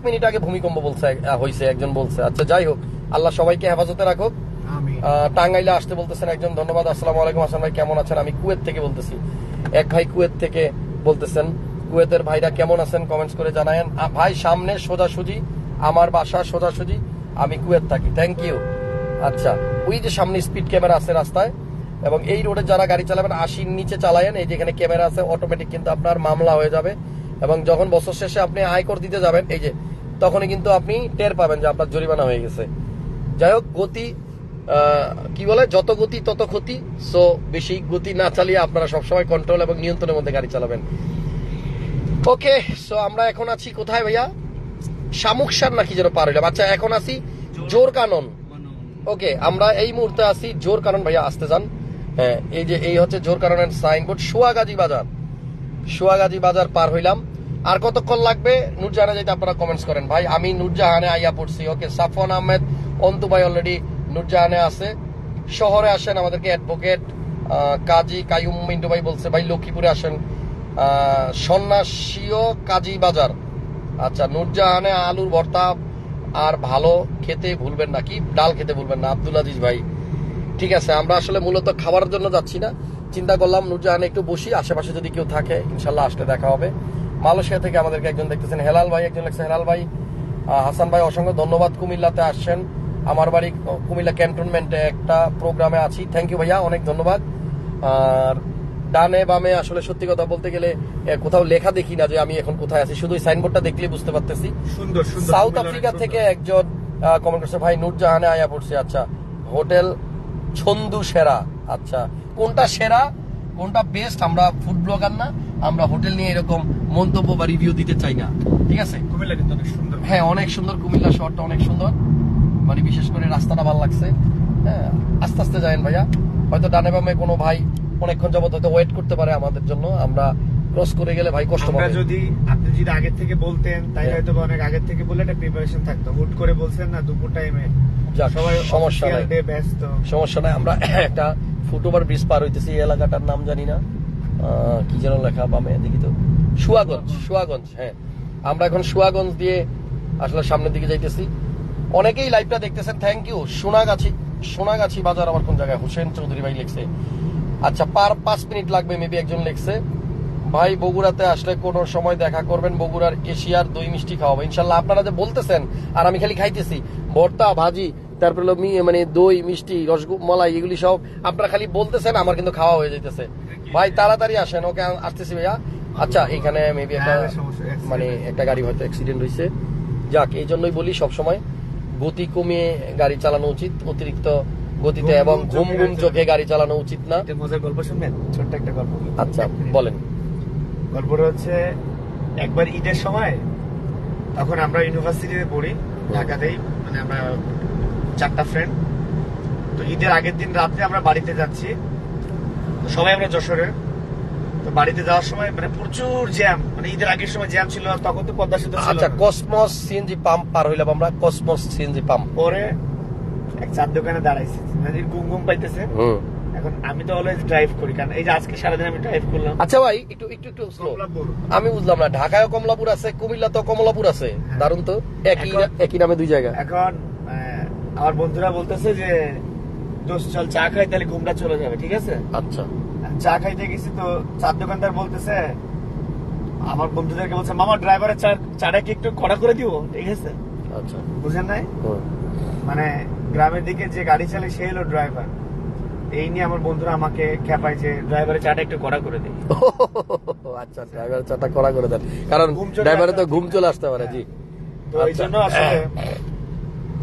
মিনিট আগে ভূমিকম্প বলছে হয়েছে একজন বলছে। আচ্ছা, যাই হোক, আল্লাহ সবাইকে হেফাজতে রাখুক। টাঙ্গাইলে আসতে বলতেছেন একজন, ধন্যবাদ। আসসালামু আলাইকুম হাসান ভাই, কেমন আছেন? আমি কুয়েত থেকে বলতেছি। এক ভাই কুয়েত থেকে বলতেছেন। কুয়েতের ভাইরা কেমন আছেন কমেন্টস করে জানায়েন। ভাই সামনে সোজাসুজি আমার বাসা, সোজাসুজি আমি কুয়েত থাকি, থ্যাংক ইউ। আচ্ছা, ওই যে সামনে স্পিড ক্যামেরা আছে রাস্তায়, এবং এই রোডে যারা গাড়ি চালাবেন 80-র নিচে চালায়েন। এই যেখানে ক্যামেরা আছে, অটোমেটিক কিন্তু আপনার মামলা হয়ে যাবে, এবং যখন বছর শেষে আপনি আয়কর দিতে যাবেন, এই যে তখনই কিন্তু আপনি টের পাবেন যে আপনার জরিমানা হয়ে গেছে। যাই হোক, গতি কি বলে, যত গতি তত ক্ষতি। সো বেশি গতি না চালিয়ে আপনারা সবসময় কন্ট্রোল এবং নিয়ন্ত্রণের মধ্যে গাড়ি চালাবেন। ওকে, সো আমরা এখন আছি কোথায় ভাইয়া? শামুকসার নাকি যেন পার হইলাম। আচ্ছা, এখন আছি জোর কানন। ওকে, আমরা এই মুহূর্তে আছি জোর কানন। ভাইয়া আসতে যান। হ্যাঁ, এই যে এই হচ্ছে জোর কাননের সাইনবোর্ড, সোয়াগাজী বাজার। সোয়াগাজী বাজার পার হইলাম। আর কতক্ষণ লাগবে নুরজাহানে যাইতে আপনারা কমেন্টস করেন। ভাই আমি নুরজাহানে আইয়া পড়ছি। ওকে, সাফওয়ান আহমেদ, অন্তু ভাই অলরেডি নুরজাহানে আছে। শহরে আসেন, আমাদেরকে অ্যাডভোকেট কাজী কাইয়ুম মিন্টু ভাই বলছে ভাই লক্ষ্মীপুরে আসেন। সন্ন্যাসীয় কাজী বাজার। আচ্ছা, নুরজাহানে আলুর ভর্তা আর ভালো খেতে ভুলবেন না, কি ডাল খেতে ভুলবেন না, আব্দুল আজিজ ভাই। ঠিক আছে, আমরা আসলে মূলত খাবারের জন্য যাচ্ছি না, চিন্তা করলাম নুরজাহানে একটু বসি, আশেপাশে যদি কেউ থাকে ইনশাল্লাহ আসলে দেখা হবে। মালয়েশিয়া থেকে আমাদেরকে একজন দেখতেছেন, হেলাল ভাই একজন লিখছে। হেলাল ভাই, হাসান ভাই অসংখ্য ধন্যবাদ, কুমিল্লাতে আসছেন। আমার বাড়ি কুমিল্লা ক্যান্টনমেন্টে, একটা প্রোগ্রামে আছি। থ্যাংক ইউ ভাইয়া, অনেক ধন্যবাদ। আর ডানে বামে আসলে সত্যি কথা বলতে গেলে কোথাও লেখা দেখি না যে আমি এখন কোথায় আছি, শুধু সাইনবোর্ডটা দেখলেই বুঝতে পারতেছি। সুন্দর সুন্দর। সাউথ আফ্রিকা থেকে একজন কমেন্ট করছে, ভাই নুরজাহানে আয়া পড়ছে। আচ্ছা, হোটেল ছন্দু সেরা। আচ্ছা, কোনটা সেরা কোনটা বেস্ট, আমরা ফুড ব্লগার না, আমরা হোটেল নিয়ে এরকম মন্তব্য বা রিভিউ দিতে চাই না, ঠিক আছে? কুমিল্লা কিন্তু অনেক সুন্দর। হ্যাঁ, অনেক সুন্দর, কুমিল্লা শহরটা অনেক সুন্দর, মানে বিশেষ করে রাস্তাটা ভালো লাগছে। হ্যাঁ, আস্তে আস্তে যায়েন ভাইয়া, হয়তো ডানে বামে কোনো ভাই অনেকক্ষণ যাবত হয়তো ওয়েট করতে পারে আমাদের জন্য। আমরা ক্রস করে গেলে ভাই কষ্ট আমরা পাবে। যদি আপনি যদি আগে থেকে বলতেন, তাই হয়তো অনেক আগে থেকে বলে একটা প্রিপারেশন থাকতো। হুট করে বলছেন না দুপুর টাইমে, যাক, সবাই সমস্যা নাই, ব্যস্ত। সমস্যা নাই। আমরা একটা ফুটওভার ব্রিজ পার হইতেছি, এই এলাকাটার নাম জানি না, কি যেন লেখা বামে দেখি তো, সুয়াগঞ্জ। সুয়াগঞ্জ, হ্যাঁ, আমরা এখন সুয়াগঞ্জ দিয়ে আসলে সামনের দিকে যাইতেছি। অনেকেই লাইভটা দেখতেছেন, থ্যাংক ইউ। সোনাগাছি বাজার আবার কোন জায়গায়? হোসেন চৌধুরী ভাই লিখছে। আচ্ছা, 5 মিনিট লাগবে মেবি, একজন লিখছে। ভাই বগুড়াতে আসলে কোন সময় দেখা করবেন, বগুড়ার এশিয়ার দই মিষ্টি খাওয়াবো ইনশাল্লাহ। আপনারা যে বলতেছেন আর আমি খালি খাইতেছি, ভর্তা ভাজি, তারপরে হলো মানে দই মিষ্টি রসমালাই, এগুলি সব আপনারা খালি বলতেছেন, আমার কিন্তু খাওয়া হয়ে যাইতেছে। ভাই তাড়াতাড়ি আসেন। ওকে, আসতেছি ভাইয়া। আচ্ছা, এখানে মেবি একটা মানে একটা গাড়ি হয়তো অ্যাক্সিডেন্ট হয়েছে। যাক, এই জন্যই বলি সবসময় গতি কমিয়ে গাড়ি চালানো উচিত, অতিরিক্ত গতিতে এবং ঘুম ঘুম চোখে গাড়ি চালানো উচিত না। একটা মজার গল্প শুনবেন, ছোট্ট একটা গল্প। আচ্ছা, বলেন। গল্পটা হচ্ছে, একবার ঈদের সময়, তখন আমরা ইউনিভার্সিটিতে পড়ি ঢাকাতেই, মানে আমরা 4টা ফ্রেন্ড। তো ঈদের আগের দিন রাত্রে আমরা বাড়িতে যাচ্ছি, তো সবাই আমরা যশোরে। তো বাড়িতে যাওয়ার সময় মানে প্রচুর জ্যাম, মানে ঈদের আগের সময় জ্যাম ছিল, তখন তো পদ্মা সেতু ছিল আচ্ছা, না। কসমস সিএনজি পাম্প পার হইলাম আমরা, কসমস সিএনজি পাম্প। পরে এক চার দোকানে দাঁড়াইছি, মানে ঘুম ঘুম পাইতেছে। এখন আমি তো অলওয়েজ ড্রাইভ করি, কারণ এই যে আজকে সারাদিন আমি ড্রাইভ করলাম। আচ্ছা ভাই, একটু একটু একটু slow। কমলাপুর। আমি বুঝলাম না, ঢাকায় কমলাপুর আছে, কুমিল্লা তো কমলাপুর আছে, দারুন তো, একই নামে দুই জায়গা। এখন আমার বন্ধুরা বলতেছে যে দোস্ত চল চা খাই, তাহলে ঘুমটা চলে যাবে, ঠিক আছে? আচ্ছা, চা খাইতে গেছি, তো চার দোকানদার বলতেছে, আমার বন্ধুদেরকে বলছে, মামা ড্রাইভারের চাটা কি একটু কড়া করে দিব, ঠিক আছে? আচ্ছা, বুঝেন নাই, মানে গ্রামের দিকে যে গাড়ি চালায় সে হলো ড্রাইভার। এই নিয়ে আমার বন্ধুরা আমাকে খেপায় যে ড্রাইভারের চাটা একটু কড়া করে দিই। আচ্ছা, ড্রাইভার চাটা করা করে দেন, কারণ ঘুম চলে ড্রাইভারে তো আসতে ঘুম চলে আসতে পারে। জি, তো এই জন্য আসলে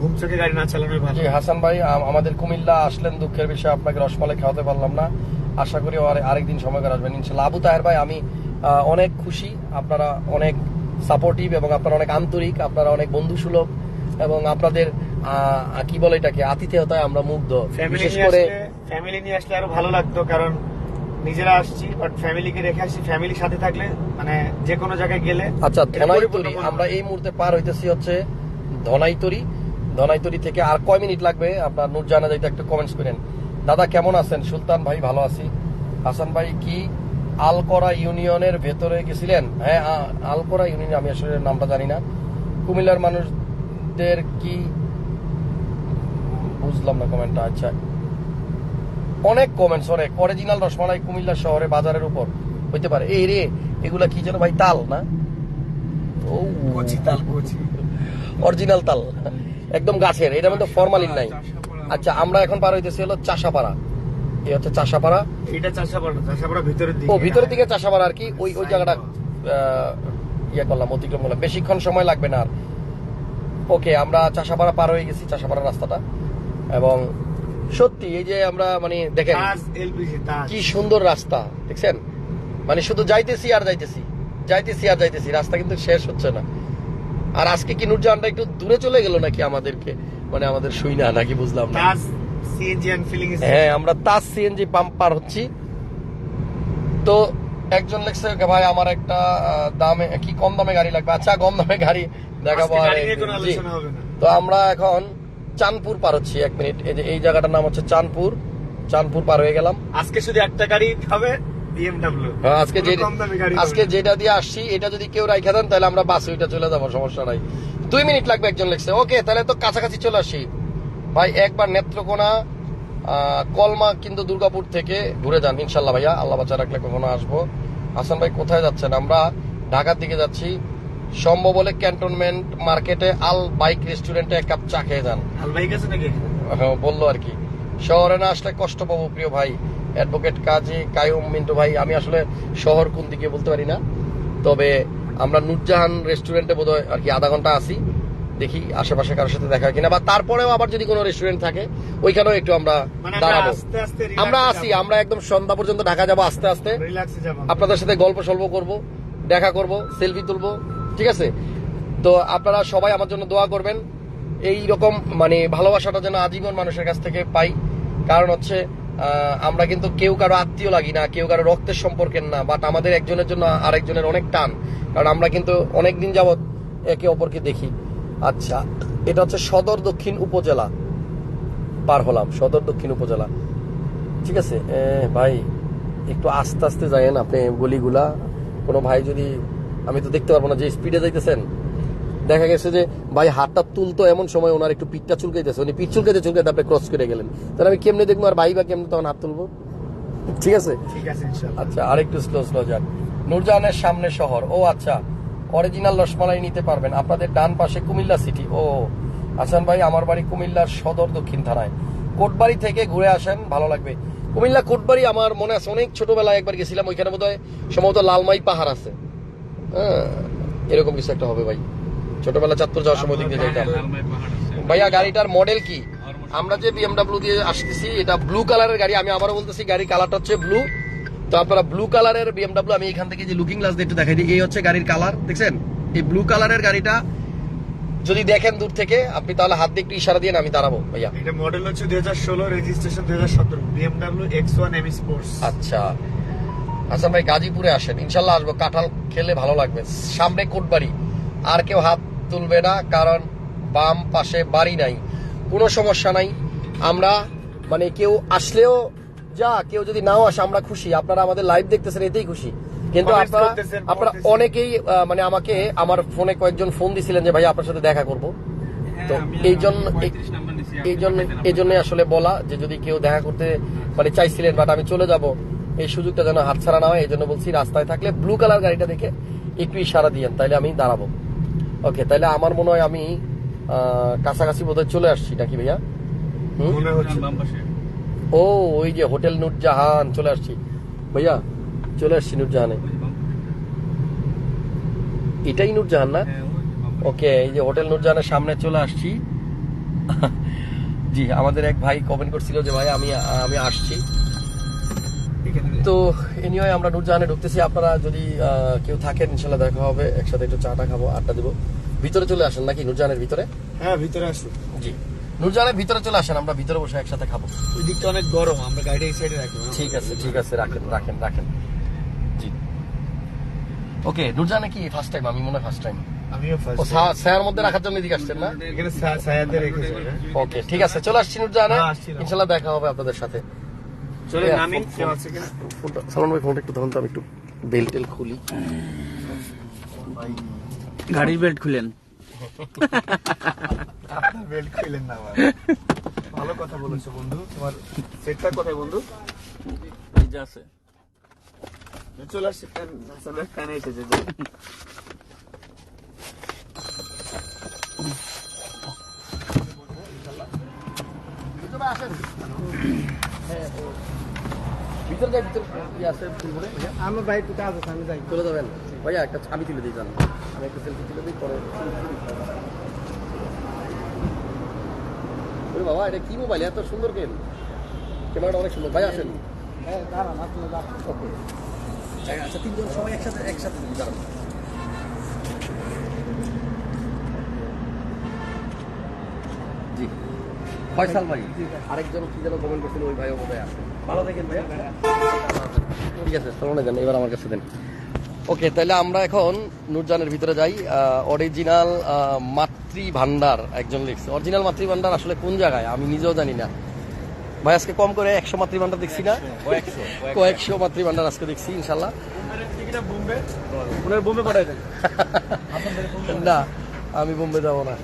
ঘুম চোখে গাড়ি না চালানোই ভালো। জি হাসান ভাই, আমাদের কুমিল্লা আসলেন, দুঃখের বিষয় আপনাকে রসমালাই খাওয়াতে পারলাম না। আশা করি আরেকদিন সময় করে আসবেন ইনশাল্লাহ। আবু তাহের ভাই, আমি অনেক খুশি, আপনারা অনেক সাপোর্টিভ এবং আপনারা অনেক আন্তরিক, আপনারা অনেক বন্ধুসুলভ এবং আপনাদের কি বলে এটাকে আতিথেয়তায় আমরা মুগ্ধ। বিশেষ করে ফ্যামিলি নিয়ে আসলে আরো ভালো লাগতো, কারণ নিজেরা আসছি বাট ফ্যামিলিকে রেখে আসছি। ফ্যামিলির সাথে থাকলে মানে যে কোনো জায়গায় গেলে। আচ্ছা, এটা ধনাইতরি, পরিপূর্ণ মনে আমরা হয়। এই মুহূর্তে পার হইতেছি হচ্ছে ধনাইতরি থেকে আর কয় মিনিট লাগবে আপনার নুরজাহানে যাইতে একটু কমেন্টস করেন। দাদা কেমন আছেন? সুলতান ভাই ভালো আছি। হাসান ভাই কি আলকরা ইউনিয়নের ভেতরে গেছিলেন? হ্যাঁ, আলকরা ইউনিয়ন, আমি আসলে নামটা জানি না। কুমিল্লার মানুষদের কি বুঝলাম না কমেন্টটা। আচ্ছা, অনেক কমেন্টস, অনেক অরিজিনাল রসমালাই কুমিল্লা শহরে বাজারের উপর হইতে পারে। এই রে, এগুলা কি যেন ভাই, তাল না? ও, কচি তাল, কচি। অরিজিনাল তাল, একদম গাছের, এটার মধ্যে ফরমালিন নাই। আচ্ছা, আমরা এখন পার হইতেছি হলো চাষাপাড়া। এই হচ্ছে চাষাপাড়া। এটা চাষাপাড়া ভিতরের দিকে। ও, ভিতরের দিকে চাষাপাড়া আর কি, ওই জায়গাটা ইয়ে করলাম, অতিক্রম করলাম, বেশিক্ষণ সময় লাগবে না আর। ওকে, আমরা চাষাপাড়া পার হয়ে গেছি, চাষাপাড়া রাস্তাটা। এবং সত্যি এই যে আমরা মানে দেখেন তাজ এলপিজি, তাজ। কি সুন্দর রাস্তা, দেখছেন? মানে শুধু যাইতেছি আর যাইতেছি, রাস্তা কিন্তু শেষ হচ্ছে না। আর আজকে কি নুরজাহানটা একটু দূরে চলে গেল নাকি আমাদেরকে, মানে আমাদের শুই না নাকি, বুঝলাম না। তাজ সিএনজি এন্ড ফিলিং ইজ। হ্যাঁ, আমরা তাজ সিএনজি পাম্প পার হচ্ছি। তো একজন লিখছে ভাই আমার একটা দামে কি কম দামে গাড়ি লাগবে। আচ্ছা, কম দামে গাড়ি দেখাবো। আজকে আর গাড়ি নিয়ে কোনো জি। আলোচনা হবে না। তো আমরা এখন চাঁদপুর পার হচ্ছি। 1 মিনিট, এই যে এই জায়গাটার নাম হচ্ছে চাঁদপুর পার হয়ে গেলাম। আজকে শুধু একটা গাড়ি হবে, বিএমডব্লিউ। হ্যাঁ, আজকে আজকে যেটা দিয়ে আসছি এটা যদি কেউ রাইখা দেন তাহলে আমরা বাসে ওইটা চলে যাবো, সমস্যা নাই। 2 মিনিট লাগবে একজন লিখছে। ওকে, তাহলে তো কাছাকাছি চলে আসি ভাই। একবার নেত্রকোনা কলমা কিন্তু দুর্গাপুর থেকে ঘুরে যান ইনশাল্লাহ ভাইয়া, আল্লাহ বাচ্চা রাখলে কখনো আসবো। হাসান ভাই কোথায় যাচ্ছেন? আমরা ঢাকার দিকে যাচ্ছি। সম্ভব হলে ক্যান্টনমেন্ট মার্কেটে আল বাইক রেস্টুরেন্টে 1 কাপ চা খেয়ে যান। আলবাইক আছে নাকি? হ্যাঁ, বললো আর কি। শহরে না আসলে কষ্ট পাবো প্রিয় ভাই। অ্যাডভোকেট কাজী কায়ুম মিন্টু ভাই, আমি আসলে শহর কোন দিকে বলতে পারি না, তবে আমরা নুরজাহান রেস্টুরেন্টে বোধহয় আর কি আধা ঘন্টা আসি, দেখি আশেপাশে কারোর সাথে দেখা হয় কিনা, বা তারপরেও আবার যদি কোনো রেস্টুরেন্ট থাকে ওইখানেও একটু আমরা মানে দাঁড়াবো। আস্তে আস্তে আমরা আসি, আমরা একদম সন্ধ্যা পর্যন্ত ঢাকা যাবো আস্তে আস্তে। রিল্যাক্সে যাব। আপনাদের সাথে গল্প সল্প করবো, দেখা করব, সেলফি তুলবো, ঠিক আছে? তো আপনারা সবাই আমার জন্য দোয়া করবেন, এই রকম মানে ভালোবাসাটা যেন আজীবন মানুষের কাছ থেকে পাই। কারণ হচ্ছে আমরা কিন্তু কেউ কারো আত্মীয় লাগি না, কেউ কারো রক্তের সম্পর্কের না, বাট আমাদের একজনের জন্য আরেকজনের অনেক টান, কারণ আমরা কিন্তু অনেকদিন যাবৎ একে অপরকে দেখি। আচ্ছা, এটা হচ্ছে সদর দক্ষিণ উপজেলা পার হলাম, সদর দক্ষিণ উপজেলা, ঠিক আছে? ভাই একটু আস্তে আস্তে যাইয়েন আপনি গলিগুলা। কোনো ভাই যদি, আমি তো দেখতে পারবো না যে স্পিডে যাইতেছেন। দেখা গেছে যে ভাই হাতটা তুলতো, এমন সময় ওনার একটু পিঠটা চুলকাইতেছে, উনি পিঠ চুলকাইতে আপনি ক্রস করে গেলেন, তাহলে আমি কেমনে দেখবো আর ভাই বা কেমনে তখন হাত তুলবো? ঠিক আছে, ঠিক আছে ইনশাআল্লাহ। আচ্ছা, আরেকটু স্লো যান। নুরজাহানের সামনে শহর। ও আচ্ছা, অরিজিনাল রসমালাই নিতে পারবেন আপনাদের ডান পাশে কুমিল্লা সিটি। ও হাসান ভাই, আমার বাড়ি কুমিল্লার সদর দক্ষিণ থানায়, কোটবাড়ি থেকে ঘুরে আসেন, ভালো লাগবে। কুমিল্লা কোটবাড়ি আমার মনে আছে, অনেক ছোটবেলায় একবার গেছিলাম, ওইখানে বোধহয় সম্ভবত লালমাই পাহাড় আছে। হ্যাঁ, এরকম কিছু একটা হবে ভাই। ছোটবেলা চাঁদপুর যাওয়ার সময় দিক দিয়ে যাইতাম। ভাইয়া গাড়িটার মডেল কি? আমরা যে বিএমডব্লিউ দিয়ে আসতেছি এটা ব্লু কালারের গাড়ি, আমি আবারও বলতেছি গাড়ির কালারটা হচ্ছে ব্লু। তো আপনারা ব্লু কালারের বিএমডব্লিউ, আমি এখান থেকে যে লুকিং গ্লাস দিয়ে একটু দেখাই দিই, এই হচ্ছে গাড়ির কালার, দেখছেন? এই ব্লু কালারের গাড়িটা যদি দেখেন দূর থেকে আপনি, তাহলে হাত দিয়ে একটু ইশারা দিয়ে আমি দাঁড়াবো ভাইয়া। এটা মডেল হচ্ছে 2016, registration 2017, BMW X1 M Sports। আচ্ছা হাসান ভাই, গাজীপুরে আসেন, ইনশাল্লাহ আসবো। কাঁঠাল খেলে ভালো লাগবে। সামনে কোটবাড়ি, আর কেউ হাত তুলবে না, কারণ বাম পাশে বাড়ি নাই, কোনো সমস্যা নাই। আমরা মানে কেউ আসলেও যা, কেউ যদি নাও আসে আমরা খুশি। আপনারা আমাদের লাইভ দেখতেছেন, এতেই খুশি। কিন্তু Comments আপনারা করতেছেন, আপনারা করতেছেন। অনেকেই মানে আমাকে আমার ফোনে কয়েকজন ফোন দিছিলেন যে ভাই আপনার সাথে দেখা করব। তো এই জন্য আসলে বলা যে যদি কেউ দেখা করতে মানে চাইছিলেন, বাট আমি চলে যাব, এই সুযোগটা যেন হাতছাড়া না হয়, এই জন্য বলছি রাস্তায় থাকলে ব্লু কালার গাড়িটা দেখে একটু ইশারা দিয়েন, তাইলে আমি দাঁড়াবো। ওকে, তাইলে আমার মনে হয় আমি কাছাকাছি বোধহয় চলে আসছি নাকি ভাইয়া? মনে হচ্ছে ও ওই যে হোটেল নূরজাহান, চলে আসছি ভাইয়া, চলে আসছি নূরজাহানে। এটাই নূরজাহান না? ওকে, এই যে হোটেল নূরজাহানের সামনে চলে আসছি। জি, আমাদের এক ভাই কমেন্ট করছিল যে ভাই আমি আসছি। তো এনিওয়ে আমরা নূরজাহানে ঢুকতেছি। আপনারা যদি কেউ থাকেন ইনশাল্লাহ দেখা হবে, একসাথে একটু চাটা খাবো, আড্ডা দেবো। ভিতরে চলে আসেন নাকি নূরজাহানের ভিতরে? হ্যাঁ, ভিতরে আসুন। জি, নূরজাহানের ভিতরে চলে আসেন, আমরা ভিতরে বসে একসাথে খাবো। ওই দিকটা অনেক গরম, আমরা গাড়িটা এই সাইডে রাখি। ঠিক আছে, ঠিক আছে, রাখেন রাখেন রাখেন। জি, ওকে। নূরজাহানে কি ফার্স্ট টাইম? আমি মনে হয় ফার্স্ট টাইম। আমিও ও ফার্স্ট। ছায়ার মধ্যে রাখার জন্য এদিকে আসছেন না? এখানে ছায়াতে রেখেছে। ওকে, ঠিক আছে, চলে আসছি নূরজাহানে। হ্যাঁ, আসছিলাম। ইনশাল্লাহ দেখা হবে আপনাদের সাথে। চলে নামি, কেউ আছে কিনা? সালমান ভাই ফোনটা একটু ধরুন তো, আমি একটু বেল্ট টেল খুলি। গাড়ির বেল্ট খুলেন। আপনার বেল্ট খুলেন না আবার। ভালো কথা বলেছো বন্ধু। তোমার সেটটা কোথায় বন্ধু? এই যে আছে। চলে আসছে, ফ্যান আসলে ফ্যান এসেছে। ভিতরে যাই, ভিতরে কি আছে ফুলবনে? আমার ভাই একটু কাজ আছে, আমি যাই। চলে যাবেন ভাইয়া? একটা আমি তুলে দিই, জান আমি একটা সেলফি তুলে দিই পরে। ওরে বাবা, এটা কি মোবাইল, এত সুন্দর গেম, ক্যামেরাটা অনেক সুন্দর। ভাই আসেন। হ্যাঁ, দাঁড়ান, আপনি দাঁড়ান। ওকে, আচ্ছা, তিনজন সবাই একসাথে একসাথে দাঁড়ান। জি, ফয়সাল ভাই। আরেকজন কি যেন কমেন্ট করছিল, ওই ভাইও বোধহয় আছে। ভালো থাকেন ভাইয়া। ঠিক আছে, চলুন দেন, এবার আমার কাছে দেন। ওকে, তাহলে আমরা এখন নূরজাহানের ভিতরে যাই। অরিজিনাল মাতৃ ভান্ডার একজন লিখছে। অরিজিনাল মাতৃ ভান্ডার আসলে কোন জায়গায় আমি নিজেও জানি না ভাই। আজকে কম করে 100 মাতৃ ভান্ডার দেখছি না? কয়েকশো মাতৃ ভান্ডার আজকে দেখছি ইনশাল্লাহ। বোম্বে পাঠাই দেন। না, আমি বোম্বে যাবো না।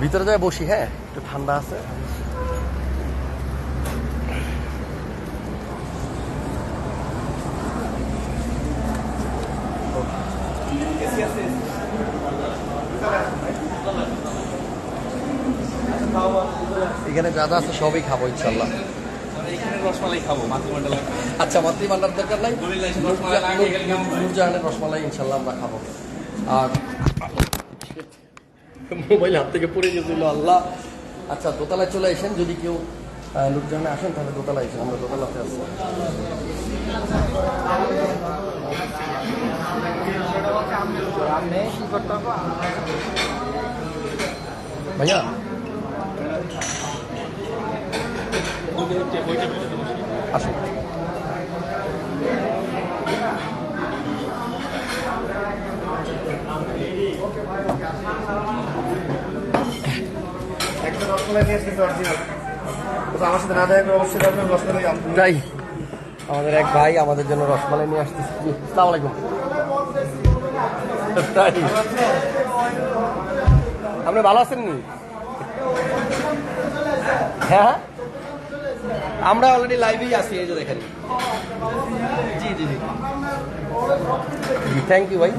ভিতরে যাই বসি, হ্যাঁ, একটু ঠান্ডা আছে। এখানে যা যা আছে সবই খাবো ইনশাল্লাহ। রসমালাই খাবো, মাতৃমন্ডল। আচ্ছা, মাতৃ ভান্ডার দরকার নাই, নূরজাহানের রসমালাই ইনশাল্লাহ আমরা খাবো। আর মোবাইল হাত থেকে পড়ে গেছিল, আল্লাহ। আচ্ছা, দোতলায় চলে আসেন, যদি কেউ নূরজাহানে আসেন তাহলে দোতলায় আসেন, আমরা দোতলাতে আছি। ভাইয়া আসুন। একটা রসমালাই নিয়ে আসতে অরিজিনাল। আমার সাথে না দেখা করে অবশ্যই আপনার রসমালাই আনতে। তাই আমাদের এক ভাই আমাদের জন্য রসমালাই নিয়ে আসতেছে। জি, আসসালামু আলাইকুম। তাই আপনি ভালো আছেন নি? হ্যাঁ, আমরা অলরেডি লাইভেই আছি, এই যে দেখেন। জি জি জি, থ্যাংক ইউ ভাই।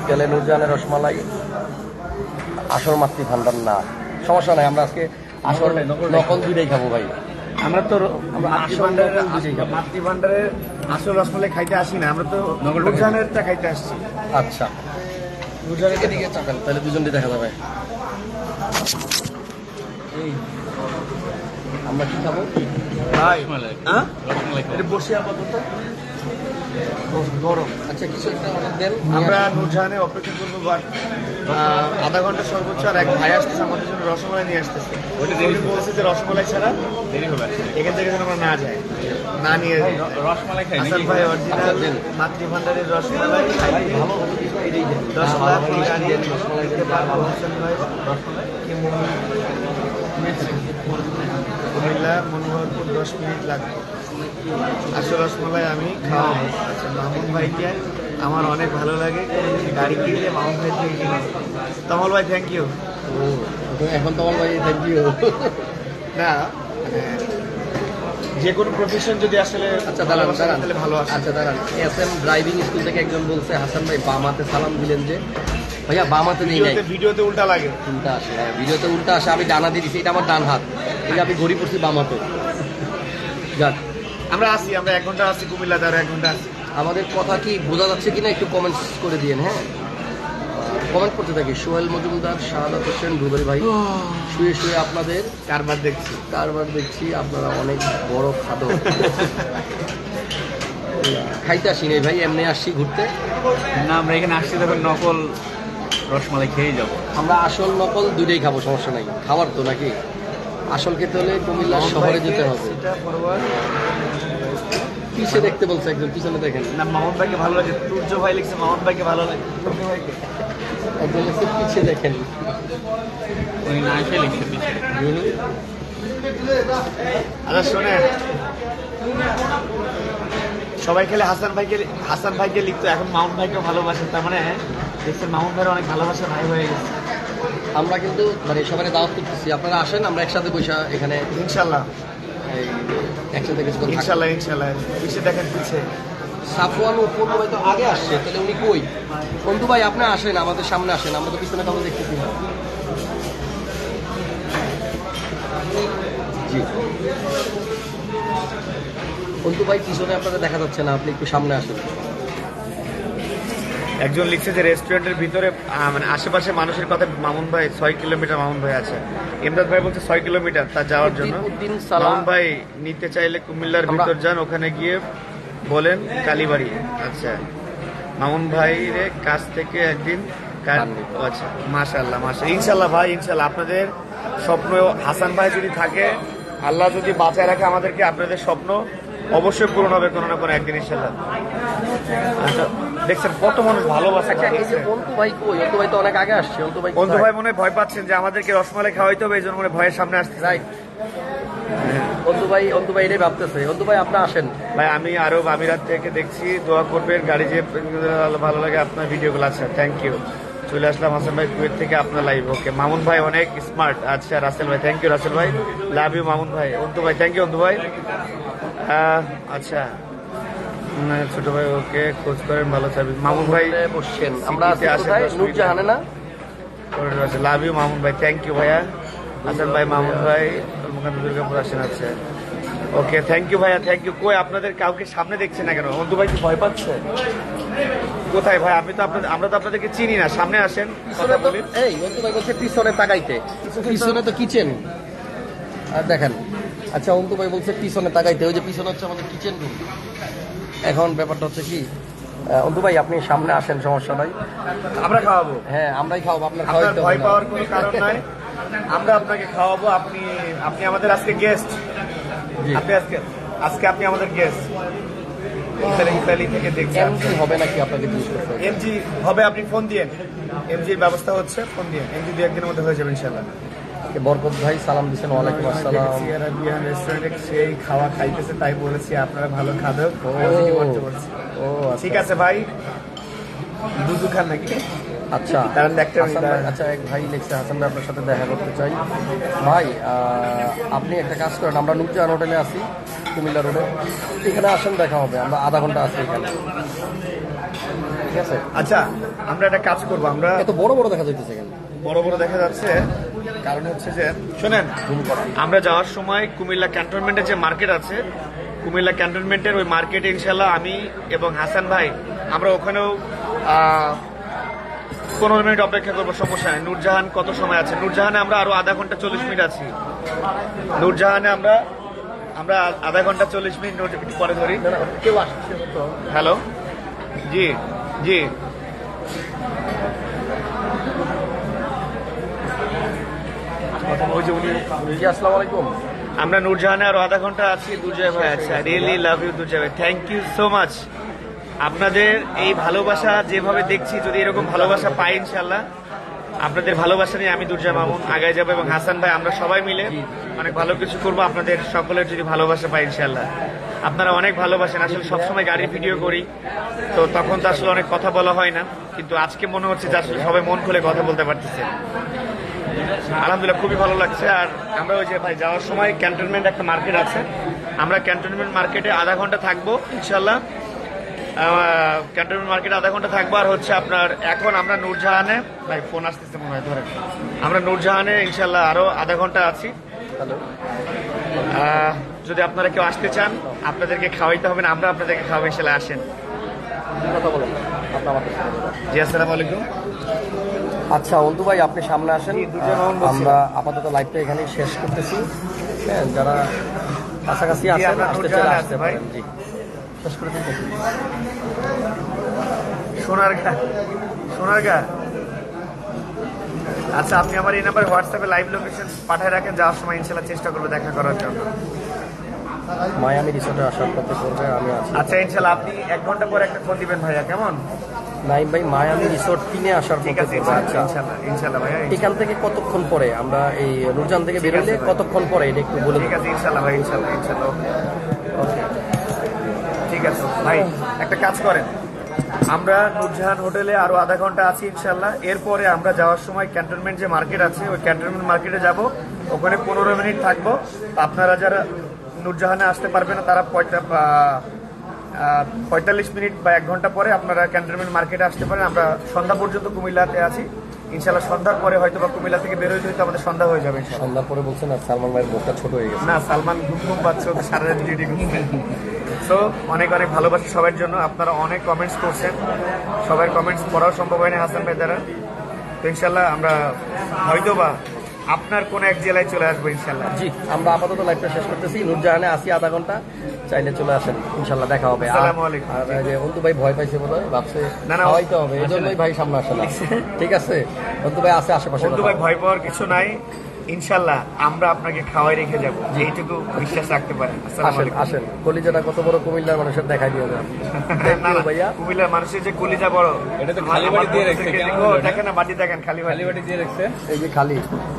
গেলে নূরজাহানের রসমালাই, আসল মাতৃ ভান্ডার না, সমস্যা নাই, আমরা আজকে আসল নকল দুইটাই খাবো ভাই। আমরা তো মাতৃ ভান্ডারের আসল রসমালাই খাইতে আসি না, আমরা তো নূরজাহানেরটা খাইতে আসছি। আচ্ছা, নূরজাহানের দিকে চাকান, তাহলে দুজনকে দেখা যাবে। এই আমরা কি খাবো ভাই? হ্যাঁ, এটা বসে আপাতত গরম। আচ্ছা, কিছু একটা অর্ডার দেন। আমরা নূরজাহানে অপেক্ষা করবো, বাট আধা ঘন্টা সর্বোচ্চ। আর এক ভাই আসতেছে আমাদের জন্য রসমালাই নিয়ে আসতেছে। উনি বলছে যে রসমালাই ছাড়া দেরি হবে, এখান থেকে যেন আমরা না যাই, না নিয়ে রসমালাই খাই। হাসান ভাই অরিজিনাল মাতৃ ভান্ডারের রসমালাই ভালো এটাই দেন। 10 লাখ রসমালাই দিতে পারবো। হাসান ভাই কুমিল্লা মনোহরপুর 10 মিনিট লাগবে। আসল রসমালাই আমি খাওয়াবো। আচ্ছা, মামুন ভাইকে আমার অনেক ভালো লাগে, গাড়ি কিনলে মামুন ভাই থেকে কিনে। তমল ভাই থ্যাংক ইউ। এখন তোমার ভাই থ্যাংক ইউ। না, যে কোনো প্রফেশন যদি আসলে আচ্ছা দাঁড়ান দাঁড়ান, তাহলে ভালো আসে। আচ্ছা দাঁড়ান, এস এম ড্রাইভিং স্কুল থেকে একজন বলছে হাসান ভাই বাম হাতে সালাম দিলেন যে, ভাইয়া বাম হাতে দিই নাই, ভিডিওতে উল্টা লাগে। উল্টা আসে, হ্যাঁ ভিডিওতে উল্টা আসে, আমি ডানা দিয়ে দিছি, এটা আমার ডান হাত, এই যে আমি ঘড়ি পড়ছি বাম হাতে। যাক, আমরা 1 ঘন্টা আসি কুমিল্লাতে, আর 1 ঘন্টা আসি। আমাদের কথা কি বোঝা যাচ্ছে কিনা একটু কমেন্টস করে দিয়েন। হ্যাঁ, কমেন্ট করতে থাকি। সোহেল মজুমদার, শাহাদাত হোসেন, রুবেল ভাই, শুয়ে শুয়ে আপনাদের কারবার দেখছি। কারবার দেখছি, আপনারা অনেক বড় খাদক। খাইতে আসি নাই ভাই, এমনি আসছি ঘুরতে। না, আমরা এখানে আসছি তখন নকল রসমালাই খেয়ে যাবো। আমরা আসল নকল দুইটাই খাবো, সমস্যা নাই, খাবার তো নাকি। আসল খেতে হলে কুমিল্লা শহরে যেতে হবে। পিছে দেখতে বলছে একজন, পিছনে দেখেন। না, মামুন ভাইকে ভালো লাগে, সূর্য ভাই লিখছে মামুন ভাইকে ভালো লাগে, সূর্য ভাইকে। একজন লিখছে পিছে দেখেন। উনি না এসে লিখছে পিছিয়ে। আচ্ছা শোনেন, সবাই খেলে হাসান ভাইকে লিখতো, এখন মামুন ভাইকে ভালোবাসে, তার মানে দেখছেন মামুন ভাইয়ের অনেক ভালোবাসা ভাই হয়ে গেছে। আমরা কিন্তু মানে সবাই দাওয়াত করতেছি, আপনারা আসেন, আমরা একসাথে বসে এখানে ইনশাল্লাহ এই একসাথে কিছু ইনশাল্লাহ ইনশাল্লাহ। পিছিয়ে দেখেন, পিছিয়ে সাফওয়ান ও পন্টু ভাই তো আগে আসছে, তাহলে উনি কই? পন্টু ভাই আপনি আসেন, আমাদের সামনে আসেন, আমরা তো পিছনে কাউকে দেখতেছি না। জি পন্টু ভাই পিছনে আপনারা দেখা যাচ্ছে না, আপনি একটু সামনে আসেন। একজন লিখছে যে রেস্টুরেন্টের ভিতরে মানে আশেপাশে মানুষের কথা মামুন ভাই 6 কিলোমিটার মামুন ভাই আছে। ইমদাদ ভাই বলছে 6 কিলোমিটার তার যাওয়ার জন্য। উদ্দিন সালাম মামুন ভাই নিতে চাইলে কুমিল্লার ভিতর যান, ওখানে গিয়ে বলেন কালীবাড়ি। আচ্ছা, মামুন ভাইয়ের কাছ থেকে একদিন আচ্ছা, মাশাআল্লাহ মাশাআল্লাহ, ইনশাআল্লাহ ভাই ইনশাআল্লাহ। আপনাদের স্বপ্ন হাসান ভাই যদি থাকে, আল্লাহ যদি বাঁচায় রাখে আমাদেরকে, আপনাদের স্বপ্ন অবশ্যই পূরণ হবে কোনো না কোনো একদিন ইনশাআল্লাহ। আচ্ছা, দেখছেন কত মানুষ ভালোবাসে। আচ্ছা, এই যে অন্তু ভাই কই? অন্তু ভাই তো অনেক আগে আসছে। অন্তু ভাই বন্ধু ভাই মনে হয় ভয় পাচ্ছেন যে আমাদেরকে রসমালাই খাওয়াইতে হবে, এই জন্য মনে হয় ভয়ের সামনে আসতে। রাইট, অন্তু ভাই এটাই ভাবতেছে। অন্তু ভাই আপনি আসেন ভাই, আমি আরব আমিরাত থেকে দেখছি, দোয়া করবেন গাড়ি যে ভালো লাগে আপনার ভিডিওগুলো। আচ্ছা, থ্যাংক ইউ। চলে আসলাম হাসান ভাই কুয়েত থেকে আপনার লাইভ। ওকে, মামুন ভাই অনেক স্মার্ট। আচ্ছা, রাসেল ভাই থ্যাংক ইউ, রাসেল ভাই লাভ ইউ। মামুন ভাই, অন্তু ভাই থ্যাংক ইউ, অন্তু ভাই। আচ্ছা, ছোট ভাই ওকে খোঁজ করেন, ভালো সার্ভিস। মামুন ভাই বসছেন, আমরা আছি কোথায়? নূরজাহানে না? লাভ ইউ মামুন ভাই, থ্যাংক ইউ ভাইয়া। হাসান ভাই, মামুন ভাই দুর্গাপুর আসেন। আচ্ছা, ওকে, থ্যাংক ইউ ভাইয়া, থ্যাংক ইউ। কই আপনাদের কাউকে সামনে দেখছে না কেন? অন্তু ভাই কি ভয় পাচ্ছে? কোথায় ভাই? আমরা তো আপনাদেরকে চিনি না, সামনে আসেন কথা বলি। এই অন্তু ভাই বলছে পিছনে তাকাইতে, পিছনে তো কিচেন। আর দেখেন, আচ্ছা অন্তু ভাই বলছে পিছনে তাকাইতে, ওই যে পিছনে হচ্ছে আমাদের কিচেন রুম। এখন ব্যাপারটা হচ্ছে কি, অন্তু ভাই আপনি সামনে আসেন, সমস্যা নাই, আমরা খাওয়াবো। হ্যাঁ আমরাই খাওয়াবো, আপনার আপনার খাওয়াইতে ভয় হবে না। পাওয়ার কোনো কারণ নাই, আমরা আপনাকে খাওয়াবো। আপনি আমাদের আজকে গেস্ট। জি। আজকে আপনি আমাদের গেস্ট। ইতালি থেকে দেখছি। এমজি হবে নাকি আপনাকে জিজ্ঞেস করতে? এমজি হবে, আপনি ফোন দিয়েন। এমজির ব্যবস্থা হচ্ছে, ফোন দিয়েন। এমজি 2-1 দিনের মধ্যে হয়ে যাবে ইনশাআল্লাহ। বরকত ভাই সালাম দিচ্ছেন, ওয়ালাইকুম আসসালাম। আরাবিয়ান রেস্টুরেন্টে সেই খাওয়া খাইতেছে, তাই বলেছি আপনারা ভালো খাদক। ও আচ্ছা। ঠিক আছে ভাই, দুধু খান নাকি? আচ্ছা, দাঁড়ান দেখতে হবে, হাসান ভাই, দাঁড়ান। আচ্ছা এক ভাই লিখছে হাসান ভাই আপনার সাথে দেখা করতে চাই। ভাই আপনি একটা কাজ করেন, আমরা নূরজাহান হোটেলে আছি কুমিল্লা রোডে, এখানে আসেন, দেখা হবে। আমরা আধা ঘন্টা আছি এখানে, ঠিক আছে? আচ্ছা, আমরা একটা কাজ করবো। আমরা এত বড় বড় দেখা যাইতেছে এখানে। বড় বড় দেখা যাচ্ছে, কারণ হচ্ছে যে শোনেন, আমরা যাওয়ার সময় কুমিল্লা ক্যান্টনমেন্টের যে মার্কেট আছে, কুমিল্লা ক্যান্টনমেন্টের ওই মার্কেটে ইনশাল্লাহ আমি এবং হাসান ভাই আমরা ওখানেও 15 মিনিট অপেক্ষা করবো, সমস্যা নেই। নূরজাহান কত সময় আছে? নূরজাহানে আমরা আরো আধা ঘন্টা 40 মিনিট আছি। নূরজাহানে আমরা আধা ঘন্টা 40 মিনিট পরে ধরি। কেউ আসছে তো? হ্যালো, জি জি, জি আসসালামু আলাইকুম। আমরা নূরজাহানে আরো আধা ঘন্টা আছি। দুর্জয় ভাই, আচ্ছা, রিয়েলি লাভ ইউ দুর্জয় ভাই, থ্যাংক ইউ সো মাচ। আপনাদের এই ভালোবাসা যেভাবে দেখছি, যদি এরকম ভালোবাসা পাই ইনশাল্লাহ, আপনাদের ভালোবাসা নিয়ে আমি দুর্জয় মামুন আগায় যাবো, এবং হাসান ভাই আমরা সবাই মিলে অনেক ভালো কিছু করবো। আপনাদের সকলের যদি ভালোবাসা পাই ইনশাল্লাহ। আপনারা অনেক ভালোবাসেন, আসলে সবসময় গাড়ি ভিডিও করি তো তখন তো আসলে অনেক কথা বলা হয় না, কিন্তু আজকে মনে হচ্ছে যে আসলে সবাই মন খুলে কথা বলতে পারতেছে। আলহামদুলিল্লাহ, খুবই ভালো লাগছে। আর আমরা ওই যে ভাই যাওয়ার সময় ক্যান্টনমেন্ট একটা মার্কেট আছে, আমরা ক্যান্টনমেন্ট মার্কেটে আধা ঘন্টা থাকবো ইনশাল্লাহ। ক্যান্টনমেন্ট মার্কেটে আধা ঘন্টা থাকবো। আর হচ্ছে আপনার এখন আমরা নূরজাহানে, ভাই ফোন আসতেছে মনে হয়, ধরেন। আমরা নূরজাহানে ইনশাল্লাহ আরো আধা ঘন্টা আছি। হ্যালো, যদি আপনারা কেউ আসতে চান, আপনাদেরকে খাওয়াইতে হবে না, আমরা আপনাদেরকে খাওয়াবো, ইনশাল্লাহ আসেন। কথা বলেন আপনি আমার সাথে। জি, আসসালামু আলাইকুম। আচ্ছা অন্তু ভাই, আপনি সামনে আসেন। আমরা আপাতত লাইভটা এখানেই শেষ করতেছি। হ্যাঁ, যারা কাছাকাছি আছেন আমরা আসতে নূরজাহানে চাইলে আছি আসতে ভাই। পারেন। জি, শেষ করে দিন। সোনারগাঁ। আচ্ছা, আপনি আমার এই নাম্বার হোয়াটসঅ্যাপে লাইভ লোকেশন পাঠিয়ে রাখেন, যাওয়ার সময় ইনশাল্লাহ চেষ্টা করবো দেখা করার জন্য। মায়ামি রিসোর্টে আসার পথে করবে, আমি আছি। আচ্ছা ইনশাল্লাহ আপনি 1 ঘন্টা পরে একটা ফোন দিবেন ভাইয়া, কেমন? নাইম ভাই, মায়ামি রিসোর্ট 3-এ আসার ঠিক পথে আছে, করবে। আচ্ছা, ইনশাল্লাহ ইনশাল্লাহ ভাইয়া। এখান থেকে কতক্ষণ পরে আমরা এই নূরজাহান থেকে বেরোলে ভাই। কতক্ষণ পরে এটা একটু বলে ঠিক দিন। আছে ইনশাল্লাহ ভাই, ইনশাল্লাহ ইনশাল্লাহ। ঠিক আছে ভাই, একটা কাজ করেন, আমরা নূরজাহান হোটেলে আরো আধা ঘন্টা আছি ইনশাল্লাহ। এরপরে আমরা যাওয়ার সময় ক্যান্টনমেন্ট যে মার্কেট আছে, ওই ক্যান্টনমেন্ট মার্কেটে যাব, ওখানে 15 মিনিট থাকবো। আপনারা যারা নূরজাহানে আসতে পারবেন না, তারা 45 মিনিট বা 1 ঘন্টা পরে আপনারা ক্যান্টনমেন্ট মার্কেটে আসতে পারেন। আমরা সন্ধ্যা পর্যন্ত কুমিল্লাতে আছি ইনশাল্লাহ। সন্ধ্যার পরে হয়তো বা কুমিল্লা থেকে বেরোইতে হয়তো আমাদের সন্ধ্যা হয়ে যাবে ইনশাল্লাহ। সন্ধ্যা পরে বলছেন, আর সালমান ভাইয়ের মুখটা ছোট হয়ে গেছে। না, সালমান ঘুম পাচ্ছে, ও তো সারা রাত ডিউটি করছে। তো অনেক অনেক ভালোবাসা সবার জন্য। আপনারা অনেক কমেন্টস করছেন, সবার কমেন্টস পড়াও সম্ভব হয়নি হাসান ভাই দ্বারা। তো ইনশাল্লাহ আমরা হয়তো বা আপনার কোন এক জেলায় চলে আসবো ইনশাল্লাহ। জি, আমরা আপাতত লাইভটা শেষ করতেছি। নূরজাহানে আসি আধা ঘন্টা, চাইলে চলে আসেন, ইনশাল্লাহ দেখা হবে। আসসালামু আলাইকুম। আর এই যে অন্তু ভাই ভয় পাইছে বোধ হয়, ভাবছে না, না, খাওয়াইতে হবে, এই জন্যই ভাই সামনে আসে না। ঠিক আছে, অন্তু ভাই আছে আশেপাশে। বন্ধু ভাই, ভয় পাওয়ার কিছু নাই, ইনশাল্লাহ আমরা আপনাকে খাওয়াই রেখে যাবো, এইটুকু বিশ্বাস রাখতে পারেন। আসসালামু আসেন আলাইকুম। আসেন, কলিজাটা কত বড় কুমিল্লার মানুষের দেখাই দিয়ে যান। না, না, ভাইয়া, কুমিল্লার মানুষের যে কলিজা বড়, এটা তো খালি বাড়ি দিয়ে রাখছে, আমাদেরকে কেমন দেখো, হলো এটা? দেখেন না, বাটি দেখেন, খালি বাটি। খালি বাড়ি দিয়ে রাখছে। এই যে খালি,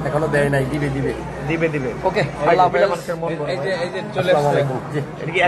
এখনো দেয় নাই, দিবে দিবে। দিবে দিবে। ওকে, আল্লাহ হাফেজ। মানুষের মন বড় এই ভাই। যে চলে আসসালামু আসছে। আলাইকুম। জি। এটা কি